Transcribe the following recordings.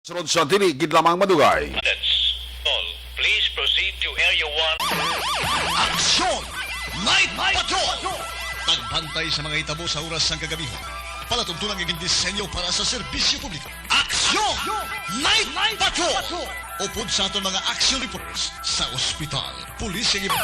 Sunod sa dili, gid lamang madugay. That's all. Please proceed to Area 1. Aksyon! Night Patrol! Tagbantay sa mga itabo sa oras ng kagabihan. Palatuntunan ng disenyo para sa serbisyo publiko. Aksyon! Night Patrol! Upod sa aton mga action reports sa ospital, pulis yung iba.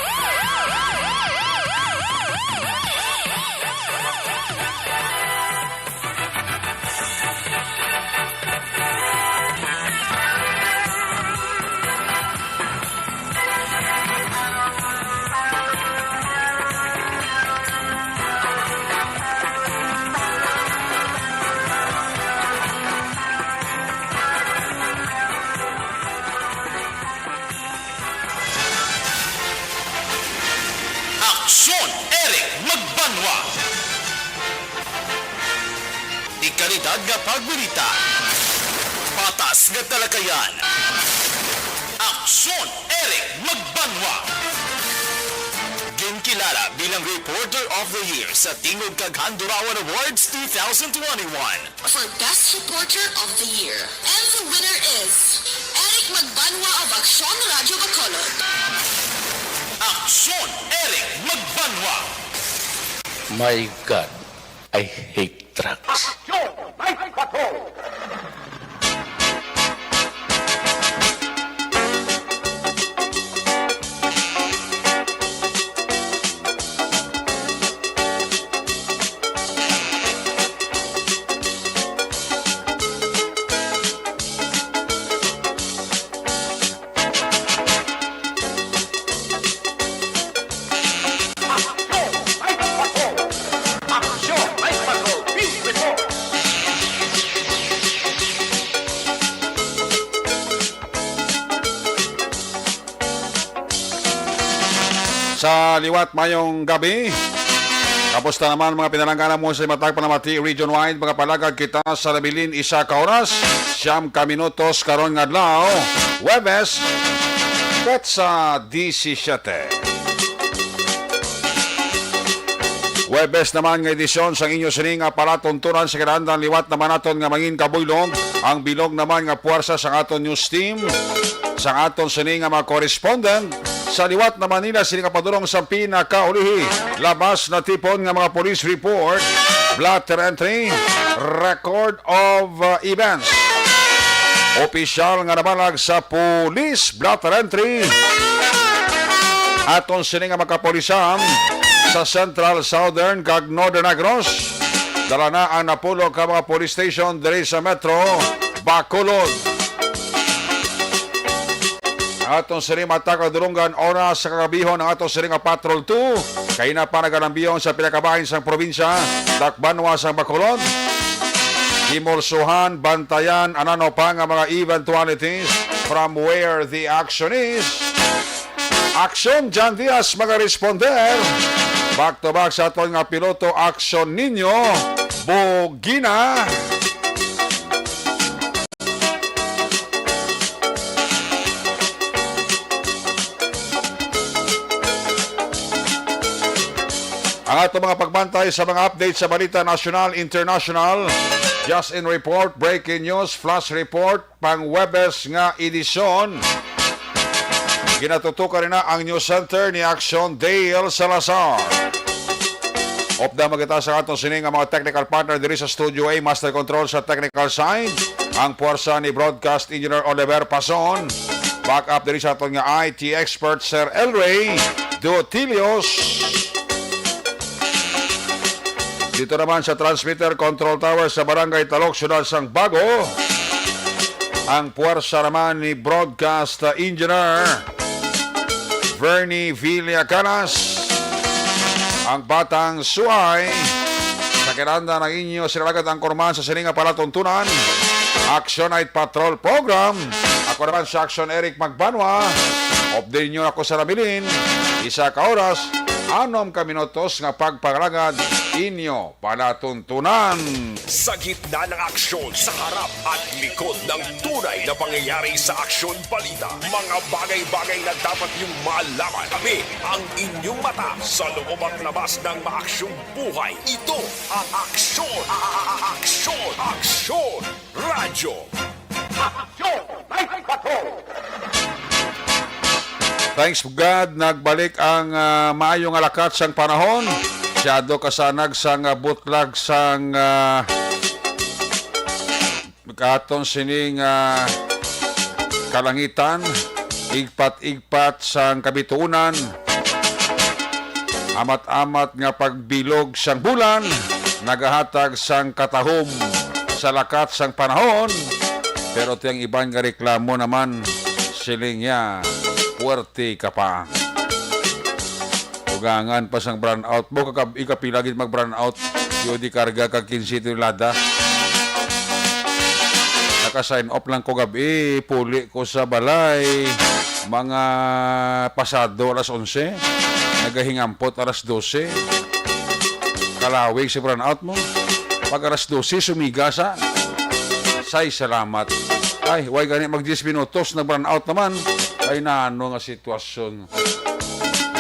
Aksyon Eric Magbanwa. Ikalidad nga pagbalita. Patas nga talakayan. Aksyon Eric Magbanwa. Ginkilala bilang Reporter of the Year sa Tingog kag Handurawan Awards 2021. For Best Reporter of the Year. And the winner is Eric Magbanwa of Aksyon Radio Bacolod. Aksyon Eric Magbanwa. My God, I hate trucks. Sa liwat mayong gabi, kapusta naman mga pinalangganan mo sa Matag Panamati region-wide, mga palagad kita sa labilin isa ka oras, siyam ka minutos karon nga adlaw, Huwebes, Petsa 17. Huwebes naman nga edisyon sa inyo sini nga palatuntunan sa kinahanglan liwat naman naton nga mangin kabuylog, ang bilog naman nga puwersa sa aton news team, sa aton sini nga mga correspondent, sa liwat na Manila, sini kapadulong sa pinakaulihi. Labas na tipon ng mga police report, blatter entry, record of events. Opisyal nga nabalag sa police, blatter entry. Aton sini nga makapolisan sa Central, Southern, kag Northern Negros. Dala na ang napulo ka mga police station diri sa Metro, Bacolod. Atong siri matag durunggan oras sa kagabihon ng atong siri nga Patrol 2. Kay na pa nagalambihon sa pinakabahin sa probinsya, Dakbanwa sa Bacolod. Himulsuhan, bantayan, anano pa nga mga eventualities from where the action is. Action, John Diaz, mga responder. Back to back sa atong nga piloto, action ninyo, Bugina. Ang ato mga pagbantay sa mga update sa balita national, international, just in report, breaking news, flash report, pang Huwebes nga edisyon. Ginatutukan rin na ang news center ni Action Dale Salazar. Opda magita sa atong sining ang mga technical partner diri sa Studio A, Master Control sa technical side, ang puwersa ni Broadcast Engineer Oliver Pason. Back up diri sa atong nga IT expert Sir Elray Dotilios. Dito naman sa transmitter control tower sa Barangay Talok, Syudad Sang Bago, ang puwersa naman ni Broadcast Engineer Vernie Villacanas, ang Batang Suay, sa kinanda ng inyo sinalagad ang kurman sa sininga palatuntunan, Action Night Patrol Program. Ako naman sa Action Eric Magbanwa, update nyo ako sa Rabilin, isa ka oras, 6 ka minutos nga pagpagalagad inyo palatuntunan. Sa gitna ng aksyon, sa harap at likod ng tunay na pangyayari sa aksyon balita, mga bagay-bagay na dapat niyong malaman. Kami ang inyong mata sa loob at labas ng maaksyong buhay. Ito ang aksyon! Aksyon! Aksyon! Radyo! Thanks God, nagbalik ang maayong alakat sang panahon. Siyado kasanag sang butlag sang katon sining kalangitan, igpat-igpat sang kabituunan, amat-amat nga pagbilog sang bulan, nagahatag sang katahom sa lakat sang panahon. Pero tiyang iban nga reklamo naman, siling niya, puwerte ka pa. Tugangan pa sang brownout mo, ikapilagin mag-brownout, yung di karga kag 15 lada. Naka-sign off lang ko gabi, puli ko sa balay, mga pasado alas 11, nagahingampot alas 12, kalawig si brownout mo. Pag alas 12, sumigasa, say salamat. Ay, way gani mag 10 minutos, nag-brownout naman. Ay, naano nga sitwasyon.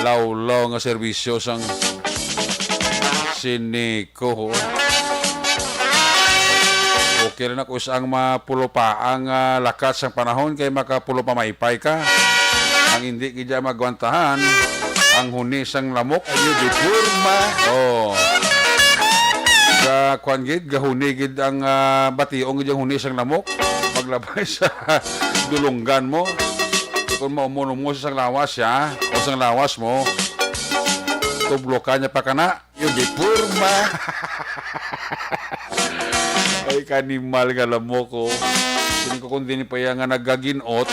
Law-law nga serbisyo sang siniko. Okay lang ako isang mapulo pa ang lakat sa panahon kay makapulo pa maipay ka. Ang hindi kaya magwantahan, ang huni sang lamok ayo di purma. Oh. Sa kwan gid gahuni gid ang bationg gid ang huni sang lamok, maglabay sa dulunggan mo. Kung maumono mo sa lawas ya, o sa lawas mo, tublokan niya pa kana, yung di purma. Ay, kanimal nga lamo ko. Hindi ko kung din pa yung nagaginot,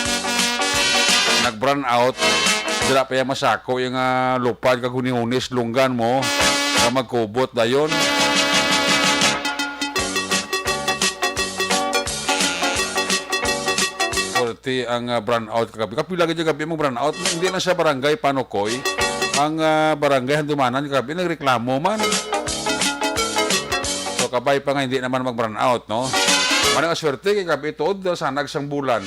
nag-brown out, dila pa yung masako, yung lupad, kag huni-hunis, lunggan mo, na magkubot na yun. Ang brownout kagabi. Kapila ka gabi mong brownout, hindi lang sa barangay Panokoy. Ang barangay Handumanan kagabi, nagreklamo man. So kabay pa nga hindi naman mag-brownout, no? Manang aswerte kay gabi tuod sa nagsang bulan.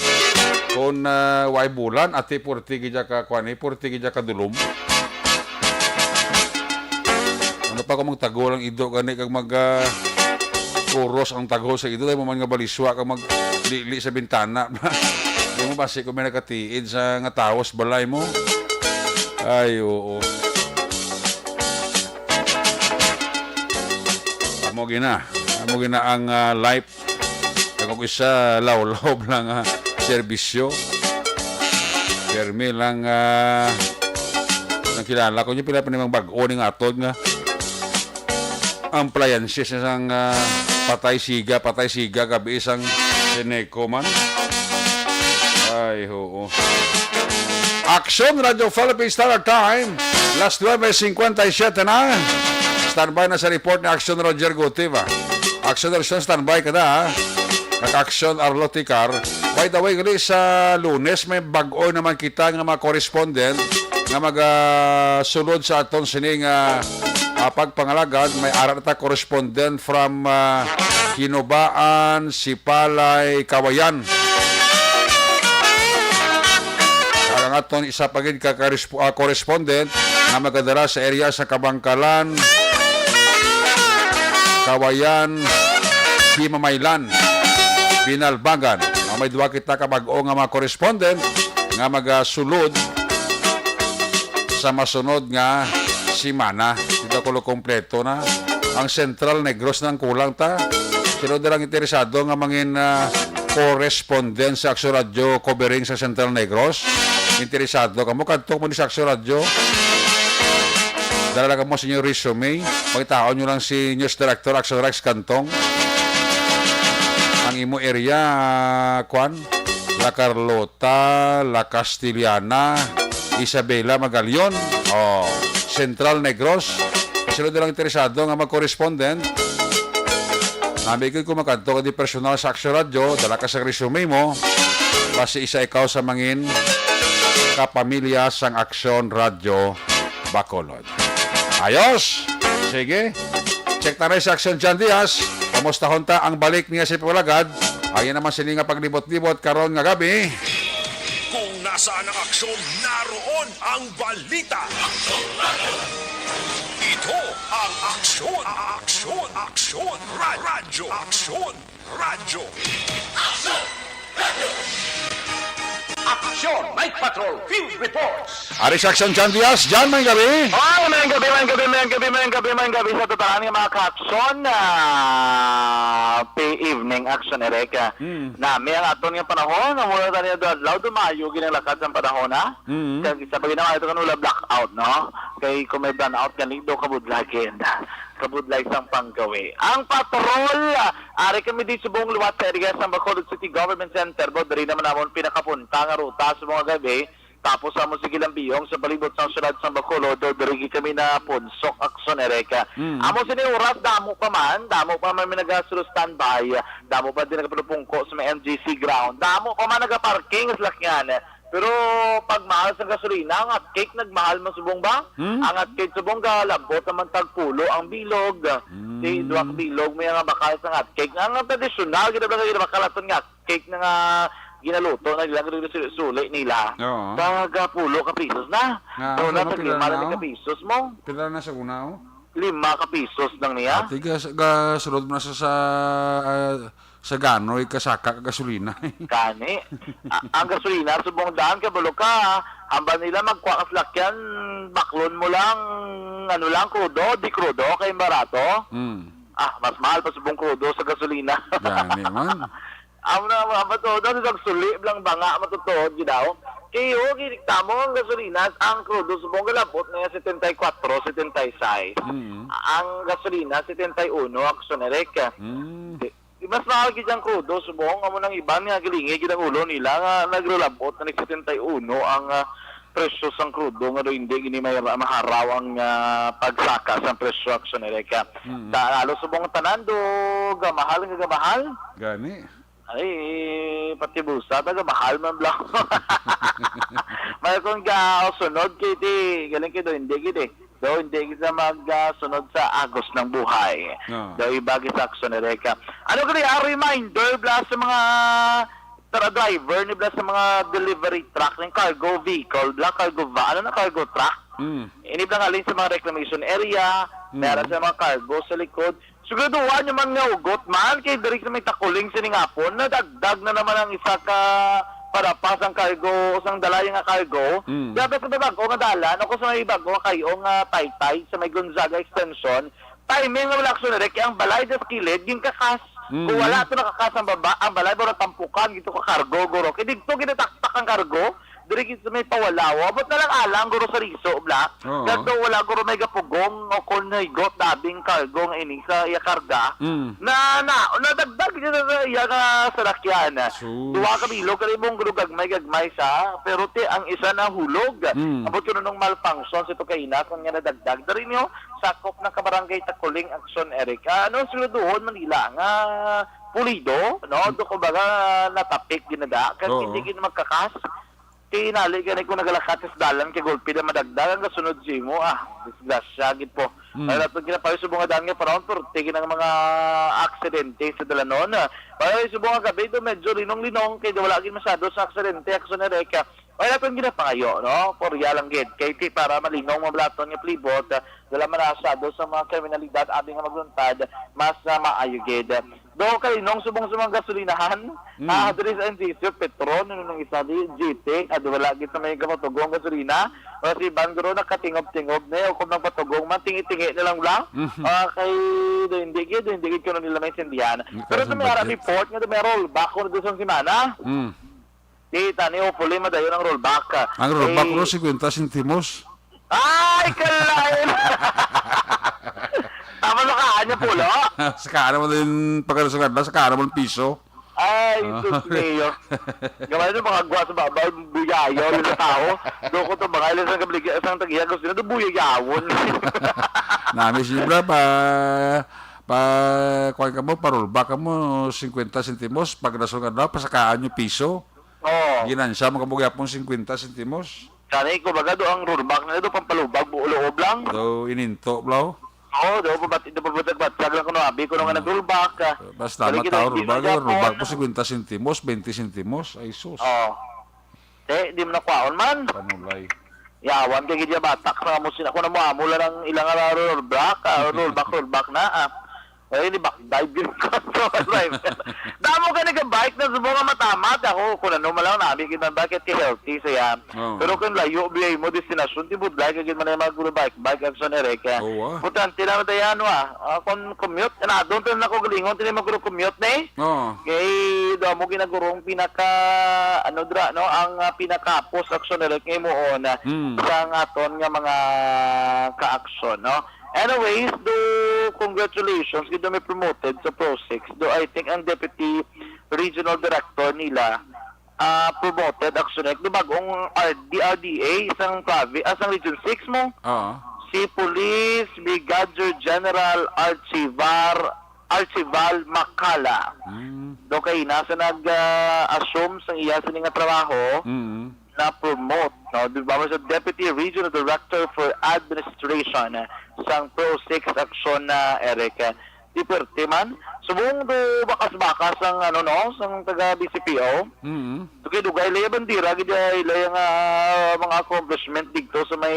Kung way bulan, ati purti gidya ka kwani, purti gidya ka dulom. Ano pa kung magtago lang ido gani kag mag kuros ang tago sa ido, tayo mo man nga baliswa kag mag-li sa bintana. Hindi mo basi kung may nakatiid sa nga tawas balay mo. Ay, oo. Amo gina ang life. Kung isa lawlob lang serbisyo. Permi lang kilala ko niya pila pa namang bag-o ni nga atod nga appliances isang patay siga gabi isang Seneco man. Ay, oo. Action Radio Philippines Standard Time. Last 9:57 na. Standby na sa report ni Action Roger Gutiva. Action Roger, standby ka na. Nag-action Arlo Ticar. By the way, gali sa Lunes, may bag-o naman kita ng mga correspondent na mag-sulod sa aton sining pagpangalagad. May arata correspondent from Kinubaan, Sipalay, Kawayan. Ang aton isa pagid ka correspondent na magadala sa area sa Kabangkalan, Kawayan, Himamaylan, Binalbangan. May duwa kita kabag-o nga mga correspondent nga magasulod sa masunod nga simana. Dito ko kompleto na. Ang Central Negros nang kulang ta. Sino lang interesado nga mangin correspondent sa Action Radio covering sa Central Negros. Interesado ka mo, kadto mo ni sa Action Radio. Dala ka mo sa inyong resume. Pagkitaon nyo lang si News Director Action Rex Cantong. Ang imo area, La Carlota, La Castillana, Isabela, Magalion, Central Negros. Sino lang interesado nga mag-correspondent. Nabigay ko makadto ka di personal sa Action Radio, dala ka sa resume mo, basi isa ikaw sa mangin kapamilya sang Action Radio Bacolod. Ayos! Sige. Check na rin sa Action Jan Diaz. Kamusta honta ang balik niya sa Pulagad? Ayan naman sila nga paglibot-libot karon nga gabi. Kung nasaan ang aksyon, naroon ang balita. Ito ang aksyon, radyo, aksyon, radyo. Aksyon Night Patrol Field Reports. Aris Action Jan Diaz, Jan, may gabi. Ay, mayang gabi sa totoo ng mga ka-aksyon na evening action ereka. Na may ang aton nga panahon, na mula tayo doon, dumayo ginalakad ng panahon na. Kaya sa bagay naman ito kanula blackout, no? Kaya kung may burnout ganito, kabudlagin. Kabudlay sang panggawi. Ang patrol, ari kami di subong luwat sa area sa Bacolod City Government Center, bo dari naman namon pinakapunta nga ruta sa mga gabi. Tapos sa musigilang biyong sa palibot sa syudad sa Bacolod, dirigi kami na punsok aksyon ereka. Amo sini oras damo pa man may nagasulo standby, damo pa din nagpupungko sa may MGC ground, damo pa man nagaparking sa lakyan. Pero pag mahal sa gasolina, ang at cake nagmahal mo subong ba? Ang at cake subong galabot naman tagpulo ang bilog. Si duwak bilog may nga bakal sa at cake. Ang tradisyonal ginabagay bakalaton nga cake na nga ginaluto na nilang sulit nila. Oo. Pulo ka pisos na. So na ano, tag pila 5 na, ka pisos mo. Pila na sa una, oh. 5 ka pisos lang niya. Ati, sunod mo na sa gano'y kasaka gasolina. Kani. Ang gasolina, subong daan ka, bulo ka. Hamba nila magkwakas lakyan, baklon mo lang, krudo, di krudo, kay barato. Mas mahal pa subong krudo sa gasolina. Gani man. Amo na mga matuod, nagsuli lang ba nga matutuod, gidaw. Kayo, kinikta mo ang gasolina, ang krudo subong galapot na 74, 76. Ang gasolina, 71, aksyon ereka. Mas mahal ang krudo, subong, amo ng iban nga gilingi, ginang ulo nila, nga nagrulabot na 71 ang presyo sang krudo, nga do hindi gini may maharaw ang pagsaka sa presyo aksyon ereka. Lalo subong tanan do, gamahal. Gani. Ay, pati busa, taga mahal man blang. May kung sunod kiti, galing kito, hindi kiti. Do hindi kita magsunod sa agos ng buhay. Do ibagi sa aksyon ereka. Ano kaya reminder bla sa mga driver ni bla sa mga delivery truck ng cargo vehicle, bla cargo van, ano na cargo truck? Ini bla alin sa mga reclamation area, meron sa mga cargo sa likod. Siguraduhan nyo man nga ugot man, kay direct na may takuling sining hapon, nadagdag na naman ang isa ka para pasang cargo, isang dalay nga cargo. Dapat sa bago nga dalan, ako sa may bago kayo nga taytay sa may Gonzaga Extension, timing nga wala aksyon erek, ang balay sa kilid, yung kakas. Kung wala ito nakakas ang baba, ang balay baro tampukan, gito ka cargo, guro. Kaya dito ginataktak ang cargo, direct sa may pawalawa, ba't na lang alang guro sa riso, bla? Kasi wala guro may gapugong o kung naigot dabing cargo nga ini sa iya karga, nadagdag dito sa iya nga sarakyan. Duwa ka bilog, kalimong guro gagmay sa, pero ang isa na hulog. Abot yun nung malfunction, sito kaina, kung nga nadagdag. Dari nyo, sakop ng kabarangay Takuling Aksyon Erika. Ano, sinuduhon Manila nga pulido, no? Doon ko baga natapik ginada, kasi hindi gin magkakas. Tinali ganit ko nagalakat sa dalan kay Golpi na madagdag ang kasunod si mo. Disgrasya, git po. Ay natin kinapayo sa bunga daan nga panahon, pero tigin ang mga aksidente sa dalanon. Ay sa bunga gabi, do medyo linong-linong, kaya wala gin masyado sa aksidente, aksyon ereka. Ay natin ginapangayo, no? Porya lang gid. Kaya para malinong mablaton nga plibot, wala manasado sa mga kriminalidad, abing nga magluntad, mas maayo gid. Do kalinong subong sa mga gasolinahan, diri sa NGC, Petron, nung isa di, GT, wala gid sa may kapatugong gasolina, kasi bangro nakatingob-tingob na, o kung nang patugong man, tingi-tingi na lang lang, kay hindi gid ko nila may sindihan. Pero sa may report nga, may rollback ko na doon sa simana, di tani, hopefully madayon ang rollback. Ang rollback ko 50 centimos. Ay, kalain! Tama na kaanya pulo? Sa kaano mo din pagkaroon sa kaano mo piso. Ay, sus mayo. Gawin nyo mga gwa sa babay, buyayaw yung tao. Doon ko ito mga ilan sa kabligyan, isang tagiyan, gusto nyo ito buyayawon. Nami sibra kuha ka mo, parolback ka mo, 50 centimos, pag nasunod na, pasakaan nyo piso. Ginansya, magkabugya pong 50 centimos. Sanay ko baga doon ang rollback na ito, pampalubag, buo-loob lang. So, ininto, blaw. Doon pabatag lang ko na, abi ko nga nag-rollback. Basta matao, rollback po 50 centimos, 20 centimos, ay sus. Di mo nakwaon man. Panulay. Yawan kay gidya batak na mo sina ko na mo amula ng ilang rollback na. Ay, di backdive yun ko. Damo ka nag-bike na subong nga matamat ako. Kung ano malaw namin, kinabike at healthy saya. Oh. Pero kung layo, biyay mo, destinasyon, di budlay, kagin man na mag-bike, bike action Eric. Oo, ah. Putante na tayo, ano kung commute, doon tayo na ko galingon, tayo mag-commute na eh. Oo. Kay do mo ginagurong pinaka ang pinaka-post action Eric ngay mo on sa aton nga mga ka-action, no? Anyways, congratulations, gito may promoted sa Pro 6. I think ang Deputy Regional Director nila promoted actually. Bagong RDA, isang Region 6 mo. Oo. Si Police Brigadier General Archival Macala. Do kay nasa nag-assume sa iya sa nga trabaho na promote, no? Di ba sa Deputy Regional Director for Administration sang Pro 6 Action na Eric. Di perte man. Subong do bakas-bakas ang sang taga BCPO. Kay dugay lay bandira gid lay nga mga accomplishment dito sa may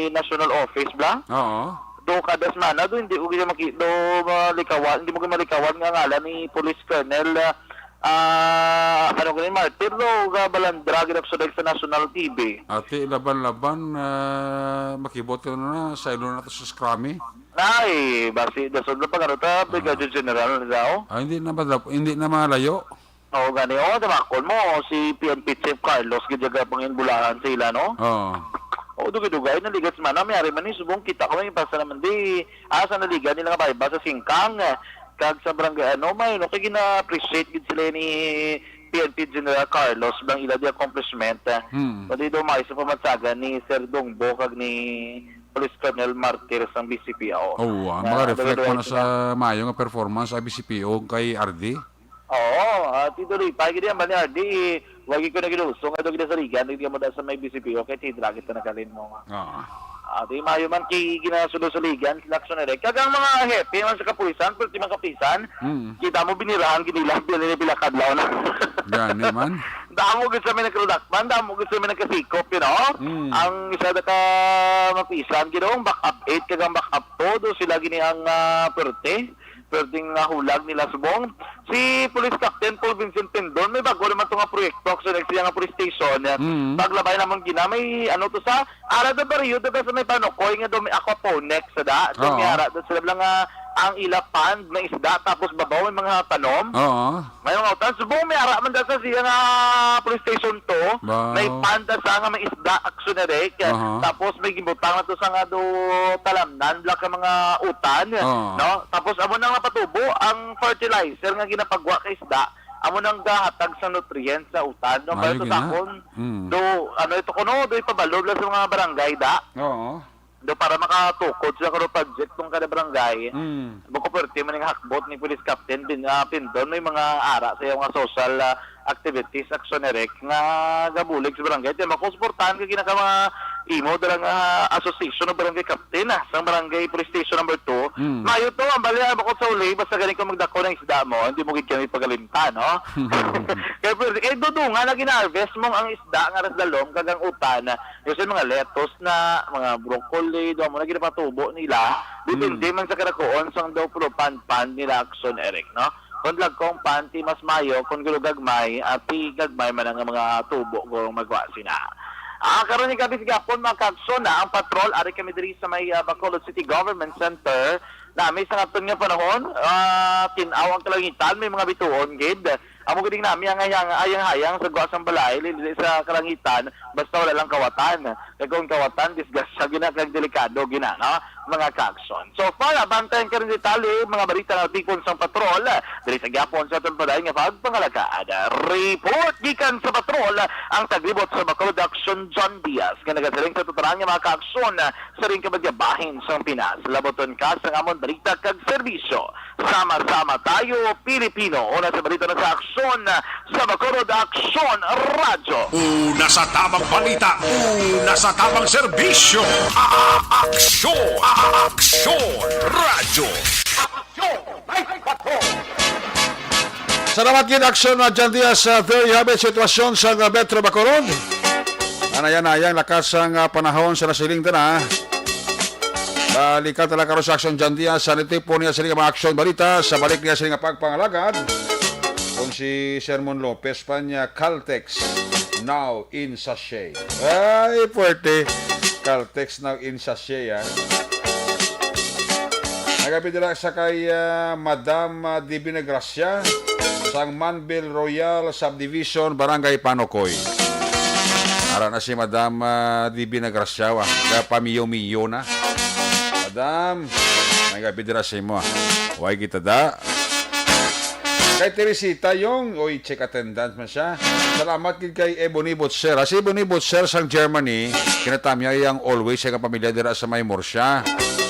national office bla. Oo. Do kadas mana do hindi ko gid makita malikawan, hindi mo malikawan nga ngalan ni Police Colonel Martir do balandra gid sa national TV. Ate, laban-laban, makibot ka na sa ilo na to sa Scrummy. Ay, basi dasod na pangarota Brigadier General daw. Hindi na malayo. O gani damakon mo si PNP Chief Carlos gid jaga panginbulahan sa ila no. Oo. O dugay na ligat man mayari man ni subong kita ko may pasa naman di asa na liga nila nga ba sa singkang kag sa barangay may kay gina-appreciate gid sila ni PNP General Carlos bang ila di accomplishment. Pwede do may sa pamatsagan ni Sir Dongbo kag ni Police Colonel Martir sang BCPO. Oo, mga-reflect mo na sa mayo nga performance sa BCPO kay RD. Oo, tituloy pa gid man ni RD. Wagi ko na ginuso nga do gid sa liga, hindi mo da sa may BCPO kay tidra kita nakalin mo nga. Oo. Di mayo man kay ginasulo sa ligan, selection Eric. Kagang mga hepe man sa kapulisan, pero di man kapisan, kita mo binirahan ginila, binila kadlaw na. Gani man. Damo gid sa may nagprodukman, damo gid sa may nagkasikop, Ang isa da ka mapisan gidong backup 8 kagang backup 2 do sila gini ang pwedeng hulag nila subong. Si Police Captain Paul Vincent Tendon, may bago naman ito nga proyekto sa next nga police station. Paglabay naman gina, may to sa ara da barrio, da sa may panokoy nga do may aquaponics sa da. So may ara da sila lang ang ilapan na isda tapos babaw may mga tanom. Oo. Ngayon nga utan, subong may ara man da sa siya nga police station to. May panda sa nga may isda aksyonerek. Tapos may gibutang na to sa nga do talamnan, ka mga utan. No? Tapos amo na nga patubo ang fertilizer nga ginapagwa kay isda. Amo nang gahatag sa nutrients sa utan. No? Pero sa takon, do, ito kuno, do ipabalog lang sa mga barangay da. Oo. Do para makatukod sa karo project ng kada barangay. Buko perti man nga hakbot ni Police Captain Pindon may mga ara sa mga social activities aksyonerek nga gabulig sa barangay. Di makusuportahan ka ginaka mga imo darang association ng barangay captain sa barangay police station number 2. Mayo to ang bali bako sa uli basta galing ko magdako ng isda mo, hindi mo gid kami pagalimta, no? Kaya pero dudungan na gina-harvest mo ang isda nga ras dalom kagang utan. Kasi mga lettuce na, mga broccoli, do mo na ginapatubo nila. Depende man sa karakoon sang daw pro pan nila action Eric, no? Kung lagkong panti mas mayo, kung gagmay, ati gagmay man ang mga tubo kung magwa sina. Karon ni kabis gapon makakson na ang patrol ari kami diri sa may Bacolod City Government Center na may sa aton nga panahon tinaw ang kalangitan may mga bituon gid. Amo gid nami ang hayang sa guasang balay sa kalangitan basta wala lang kawatan. Kay kung kawatan disgrasya gina kag delikado gina, no? Mga kakson. So far abantayan ka rin detalye mga balita na tikon sa patrol diri sa gapon sa aton balay nga pagpangalakaad. Report gikan sa patrol ang taglibot sa Bacolod Action John Diaz nga nagasiling sa tuturan nga mga kakson sa ring kabagyabahin sa Pinas. Laboton ka sa amon balita kag serbisyo. Sama-sama tayo Pilipino. Una sa balita na sa aksyon sa Bacolod Action Radyo. Una sa tamang balita, una sa tamang serbisyo. Aksyon Radyo. Salamat gid aksyon na dyan diya sa very habit sitwasyon sa Metro Bacolod. Anayan lakas ang panahon sa nasiling na. Balikan talaga karon sa aksyon dyan diya sa nitipo niya sa mga aksyon balita sa balik niya sa mga pagpangalagad. Kung si Sermon Lopez pa niya, Caltex now in sachet. Ay, puwerte. Caltex now in sachet, ha. Nagapidila sa kay Madam Divina Gracia sang Manville Royal Subdivision, Barangay Panokoy. Ara na si Madam Divina Gracia, pamiyo-miyo na. Madam, nagapidila sa imo. Huwag kita da. Kay Teresita yung, check attendance man siya. Salamat din kay Ebony Butser. Si Ebony Butser sang Germany, kinatamya yung always sa kapamilya dira sa Maymor siya.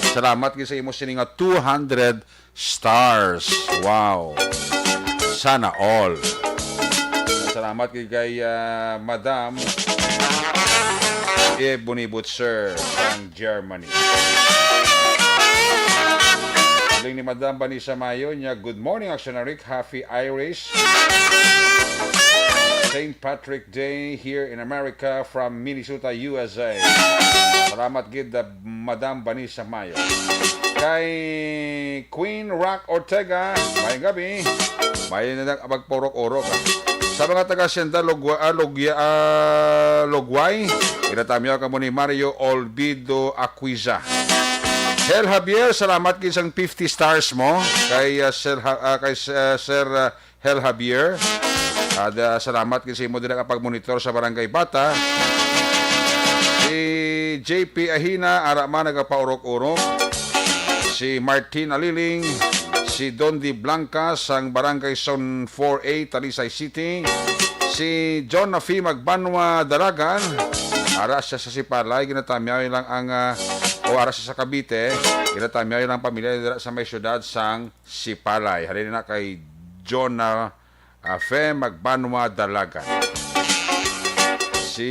Salamat din sa imo sininga 200 stars. Wow. Sana all. Salamat din kay Madam Ebony Butser sang Germany. Galing ni Madam Vanessa Mayo niya, good morning, Actionaric. Happy Irish St. Patrick Day here in America from Minnesota, USA. Salamat gid Madam Vanessa Mayo. Kay Queen Rock Ortega, may gabi. May nagpagporok-orok. Sa mga taga-Sienda Logway, inatamyo ka mo ni Mario Olvido Aquiza. Hel Javier, salamat kisang 50 stars mo kay Sir Hel Javier. Salamat kasi mo din nakapag-monitor sa Barangay Bata. Si JP Ahina, arama nagapaurok-urok. Si Martin Aliling, si Dondi Blanca sang Barangay Son 4A, Talisay City. Si John Nafi Magbanwa Dalagan, ara siya sa Sipalay, ginatamyaw lang ang ara siya sa Cavite, ginatamyaw lang pamilya sa may syudad sang Sipalay. Halina na kay John Fe Magbanwa Dalagan. Si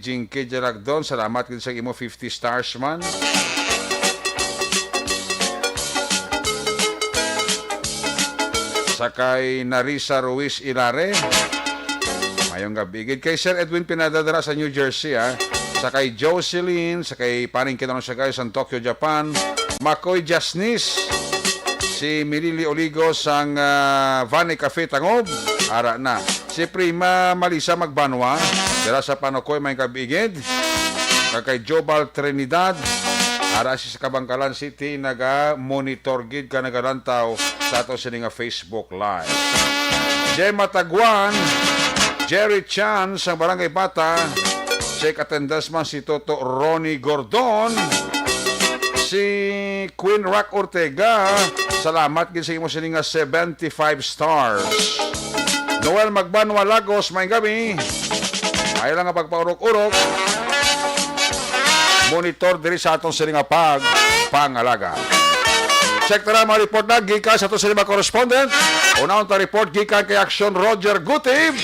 Jinky Jaragdon, salamat din sa imo 50 stars man. Sakay Narisa Ruiz Ilare, mayong gabi. Kay Sir Edwin Pinadadara sa New Jersey, sakay Jocelyn, sakay paring kita sa guys sa Tokyo, Japan. Makoy Jasnis, si Milili Oligo sang Vani Cafe Tangob, ara na. Si Prima Malisa Magbanwa, dara sa Panokoy, may kabigid. Kay Jobal Trinidad, ara si sa Kabangkalan City, naga-monitor gid ka nagalantaw sa ato sining Facebook Live. Gemma Taguan, Jerry Chan sa Barangay Bata, check attendance man si Toto Ronnie Gordon, si Queen Rock Ortega, salamat gid sa imo sininga 75 stars. Noel Magbanwa Lagos, may gabi. Ay lang nga pagpaurok-urok. Monitor diri sa atong sininga pangalaga. Check tara mga report na gikan sa atong sininga correspondent. Unang ta report gikan kay Action Roger Gutib.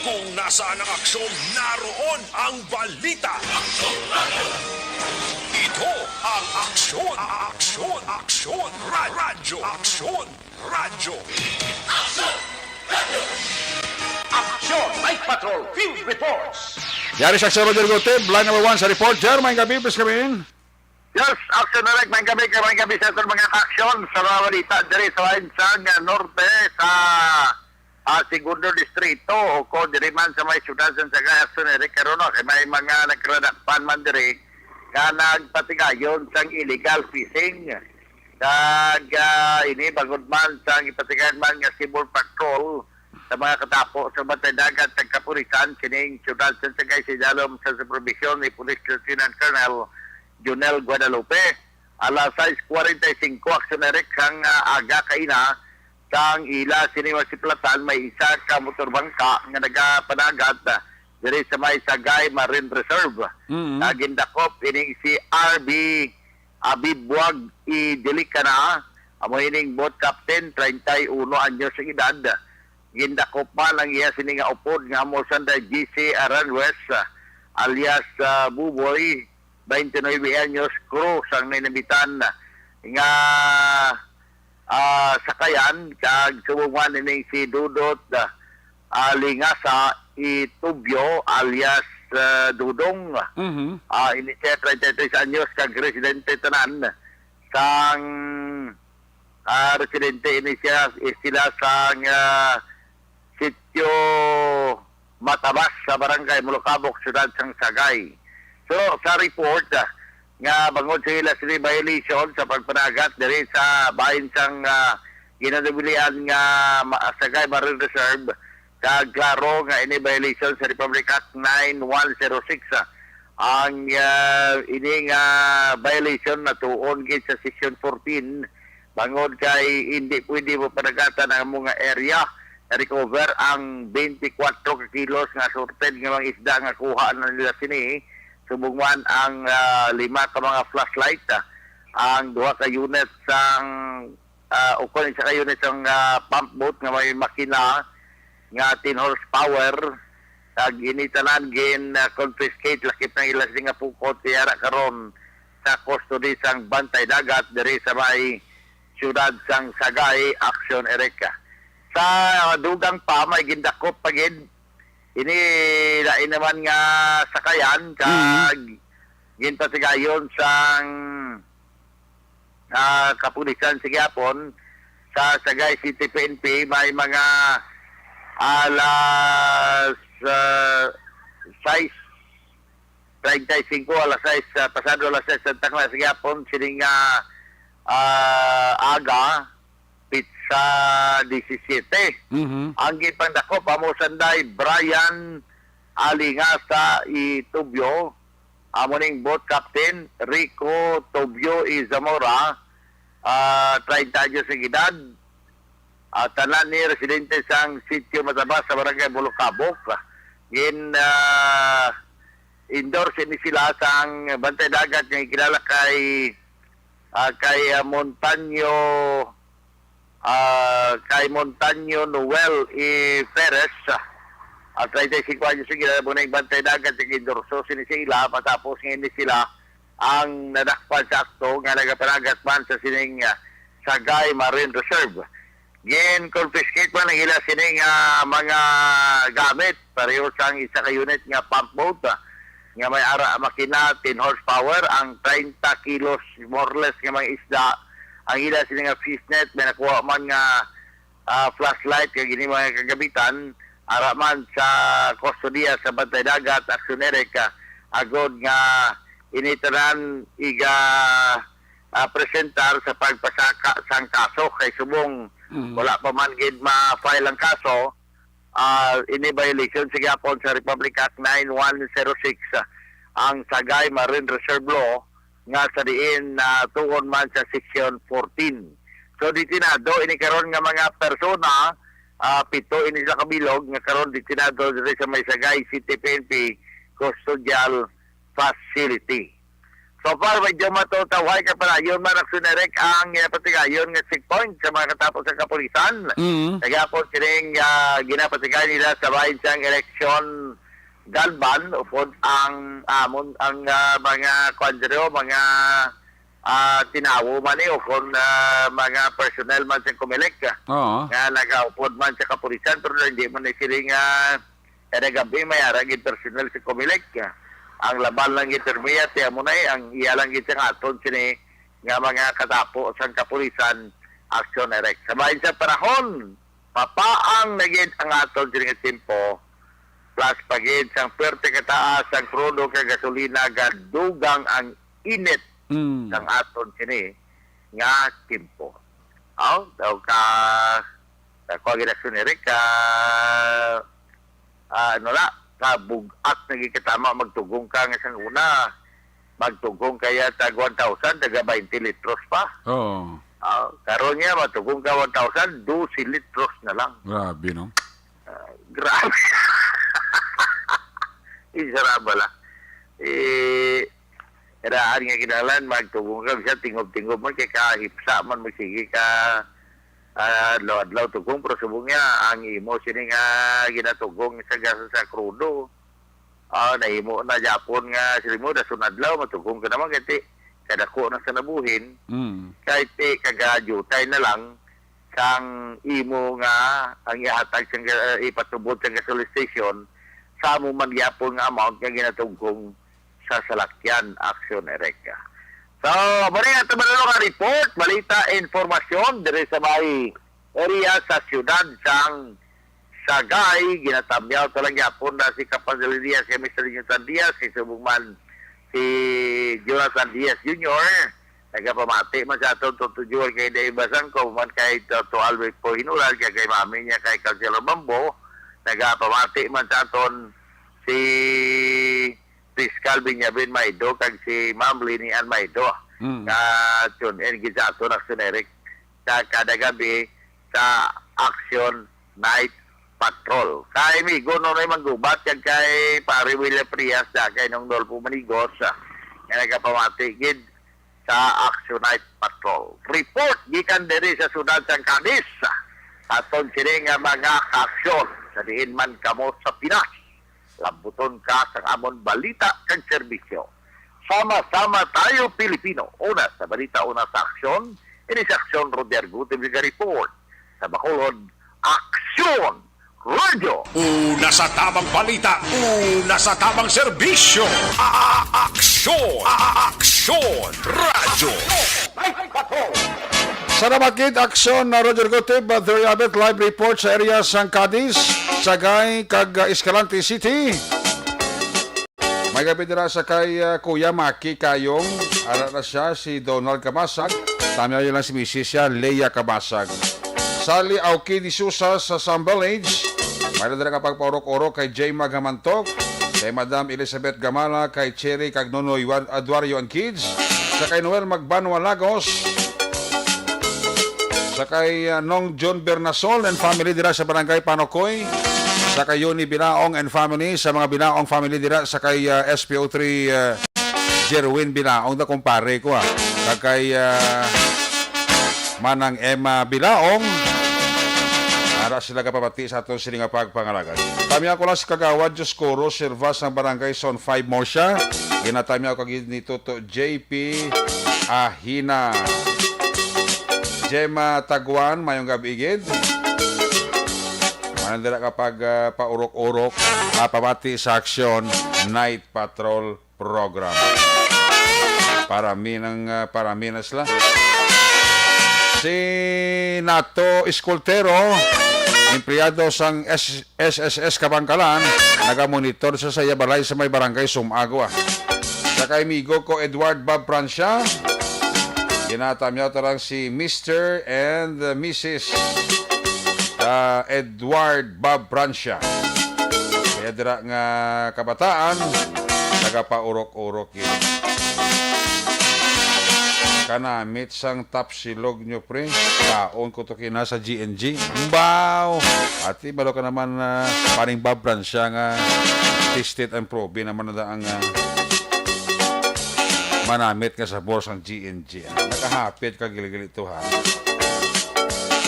Kung nasaan ang aksyon, naroon ang balita. Ito ang aksyon, radyo. Action Night Patrol Field Reports. Yari sa Action Roger Gutib, line number 1 sa report. Jermaine gabi, please come in. Yes, action na may gabi sa itong mga aksyon sa mga balita diri sa Insang Norte sa Segundo Distrito o ko diri man sa may syudad sa action na karon kay may mga nagkradakpan man diri nga nagpatigayon sang illegal fishing kag ini bagod man sang ipatigayon man nga civil patrol sa mga katapo sa Bantay Dagat ng Kapulisan kining syudad sa Sagay Sidalom sa supervision ni Police Lieutenant Colonel Junel Guadalupe. Alas 6:45 aksyonerik kang aga kaina sang ila sinima si Platan may isa ka motor bangka nga nagapanagat diri sa may Sagay Marine Reserve. Nagindakop ining si RB Abibwag i Delicana, amo ining boat captain 31 anyos sa edad. Gindakop man ang iya sininga upod nga amo sanda GC Aranwes alias Buboy 29 anyos crew sang ninabitan nga sakayan kag subukan ini si Dudot Lingasa Itubyo alias Dudong. Mhm. Ini siya 33 anyos kag residente tanan sang residente ini siya sila sang sitio Matabas sa barangay Mulocabok, siyudad sang Sagay. So sa report nga bangod sila sila violation sa pagpanagat diri sa bahin sang ginadabilian nga Sagay Marine Reserve, kag klaro nga ini violation sa Republic Act 9106 ang ini nga violation na tuon gid sa section 14 bangod kay hindi pwede mo panagatan ang mga area na recover ang 24 ka kilos nga sorted nga mga isda nga kuha na nila sini. Subungman ang 5 ka mga flashlight, ang 2 ka unit sang ukon isa ka unit sang pump boat nga may makina nga 10 horsepower, kag initanan gin confiscate lakip ng ilang nga pukot tiyara karon sa custody sang bantay dagat diri sa may siyudad sang Sagay, Action Ereka. Sa dugang pa may gindakop pagid ini lain naman nga sakayan kag ginpatigayon sang kapulisan sa Gyapon sa Sagay City PNP. May mga alas 6:35 alas 6 pasado alas 6 sa takla sa Gyapon sining aga pizza 17. Mhm. Ang gipandako pamusanday Brian Alingasa Itubyo, amoning boat captain Rico Tobio Zamora, 30 anyos sa edad, tanan ni residente sang sitio Matabas sa barangay Bulocabok. Endorse ni sila sang bantay dagat nga kilala kay Montaño Noel Perez, at 35 anyos sa gila mo na yung bantay dagat sa Kindorso sinisila matapos ngayon sila ang nadakpan sa akto nga nagapanagat man sa sining Sagay Marine Reserve. Gen confiscate man ang ila sining mga gamit pareho sang isa ka unit nga pump boat nga may ara makina 10 horsepower, ang 30 kilos more or less nga mga isda, ang ila sila nga fish net, may nakuha man nga flashlight kag gini mga kagabitan ara man sa kustodiya sa bantay dagat Action Ereka. Agod nga initanan iga presentar sa pagpasaka sang kaso kay subong wala pa man gid ma-file ang kaso. Ini violation sa Gyapon sa Republic Act 9106 ang Sagay Marine Reserve Law nga sa diin tuon man sa section 14. So ditinado ini karon nga mga persona, 7 ini sa kabilog nga karon ditinado diri sa may Sagay City PNP Custodial Facility. So far, medyo matutaway ka pala. Yun man, nagsunerek ang patigayon nga checkpoint sa mga katapos sa kapulisan. Nagapos kining ginapatigay nila sa bahin siyang eleksyon galban upod ang mga kwadro, mga tinawo man upod mga personnel man sa Comelec. Nga nagaupod man sa kapulisan pero hindi man na siling gabi may aragin personnel sa Comelec. Ang laban lang intermedia tiya mo na ang iyalang isang aton sini nga mga katapo sa kapulisan Action Erek. Sabahin sa panahon, papaang naging ang aton sini nga tempo plus pagid sang pwerte kataas ang krudo kag gasolina gadugang ang init sang aton sini nga tempo. Daw ka kagid Action Erek kabug-at nagikitama magtugong ka nga sang una. Magtugong kaya tag 1,000, taga 20 litros pa. Karon niya, matugong ka 1,000, 12 litros na lang. Grabe, no? Grabe. Isaraba lang. Eraan nga kinalan, magtugong ka, bisa tingob-tingob man, kaya kahipsa man, magsige ka, adlaw tugong pero subong niya ang imo sini nga ginatugong sa gasa sa krudo naimo na Japon nga sila mo da sunadlaw matugong ka naman kaya kadako na sa nabuhin kahit kagadyo-tay na lang sang imo nga ang ihatag sang ipatubod sa gasoline station sa mo man gyapon nga amount nga ginatugkong sa salakyan aksyon ereka. So, bali ato nga report, balita, informasyon dire sa may area sa siyudad sang Sagay, ginatamyaw talang yapon na si Kapangalo Diaz, si Mr. Jonathan Diaz, si Subugman, si Jonathan Diaz Jr., nagapamati man sa atong tutujuan kay Dave Basangko, man kay to Albert po Hinural, kay mami niya kay Kanselo Bambo, nagapamati man sa aton si Fiscal Benjamin Maido, kag si Ma'am Linian Maido, tune in gisa aton action Eric, sa kada gabi sa Action Night Patrol. Kay Migo, no na manggubat, kag kay Pare William Prias, da kay nung Dolpo Manigos, nga nagapamatigid sa Action Night Patrol. Report, gikan diri sa sunod sang Cadiz, aton sini nga mga aksyon sa diin man kamo sa Pinas. Lambuton ka sa amon balita kag serbisyo. Sama-sama tayo Pilipino. Una sa balita, una sa aksyon, ini sa Aksyon Rodrigo Tibiga Report. Sa Bacolod, Aksyon Radio. Una sa tamang balita, una sa tamang serbisyo. Aksyon! Aksyon! Radyo! Sa namakit aksyon na Roger Gotib, Abet live report sa area sang Cadiz, Sagay, kag Escalante City. May gabi dira sa kay Kuya Maki Kayong, ara na siya si Donald Kamasag, tama yun lang si Mrs. siya, Leia Kamasag. Sali Auki di Susa sa Sambal Age, may dira kapag paurok-urok kay Jay Magamantok, kay Madam Elizabeth Gamala, kay Cherry kag Nonoy Aduario and Kids, sa kay Noel Magbanwa Lagos, sa kay Nong John Bernasol and family dira sa Barangay Panokoy, sa kay Yoni Binaong and family, sa mga Binaong family dira sa kay SPO3 Jerwin Binaong na kumpare ko kag kay Manang Emma Binaong, ara sila kapapati sa atong siling pagpangalagan. Tamya ko lang si Kagawad Diyos Coro, Sirvas ng Barangay Zone 5 Morsha, ginatamya ko kagid ni Toto JP Ahina. Gemma Taguan, mayong gabi igid. Manandira kapag paurok-urok, pamati sa Action Night Patrol Program. Paraminas la. Si Nato Escoltero, empleyado sang SSS Kabangkalan, nagamonitor sa Sayabalay sa may Barangay Sumagwa. Sa kay migo ko Edward Bob Francia, ginatamyaw tarang si Mr. and Mrs. Edward Bob Francia. Kaya dira nga kabataan, nagapaurok-urok yun. Kanamit sang tapsilog nyo pre, kaon ko to kina sa GNG. Mbaw! Ati, balo ka naman paring Bob Francia nga tested and probe naman na ang manamit ka sa boss ng GNG. Nakahapit ka gili-gili ito ha.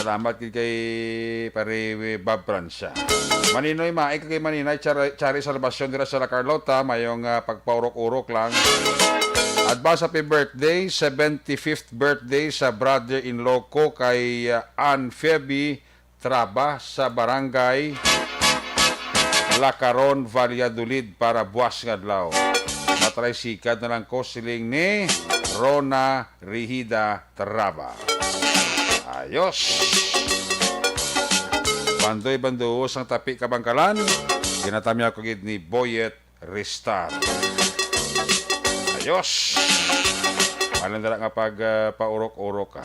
Salamat kay pare Bob Francia. Maninoy maik kay Maninay Chari Salvacion dira sa La Carlota, mayong pagpaurok-urok lang. Advance happy birthday, 75th birthday sa brother-in-law ko kay Ann Feby Traba sa Barangay Lacaron, Valladolid para buwas nga adlaw. Matray sikat na lang ko siling ni Rona Rihida Traba. Ayos! Bandoy-bandoos ang tapi Kabangkalan, ginatamya ko gid ni Boyet Ristar. Ayos! Malandara nga pag paurok-urok ka.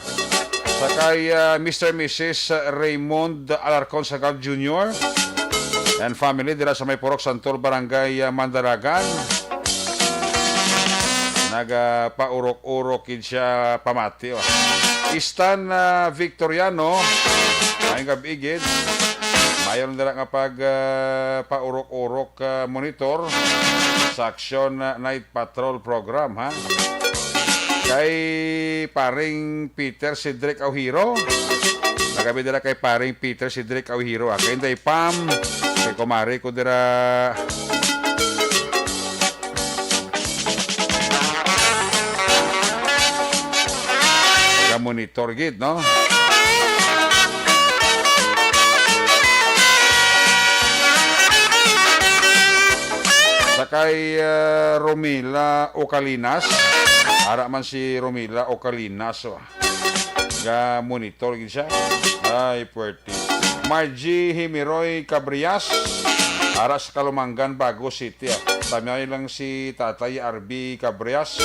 Sa kay Mr. Mrs. Raymond Alarcon Sagal Jr. and family dira sa may Purok Santol, Barangay Mandaragan. Nagapaurok-urok kid siya pamati. Istan Victoriano, may gabigid. Mayon dira nga pag paurok-urok monitor sa Action Night Patrol Program ha. Kay paring Peter Cedric Auhiro, nagabi dira kay paring Peter Cedric Auhiro ha. Kay Inday Pam, kay kumari ko dira monitor gid no. kay Romila Ocalinas. Ara man si Romila Ocalinas. Oh. Ga monitor gid siya. Ay, puwerti. Margie Himiroy Cabrias. Ara sa Kalumangan, Bago City. Tamay lang si Tatay RB Cabrias.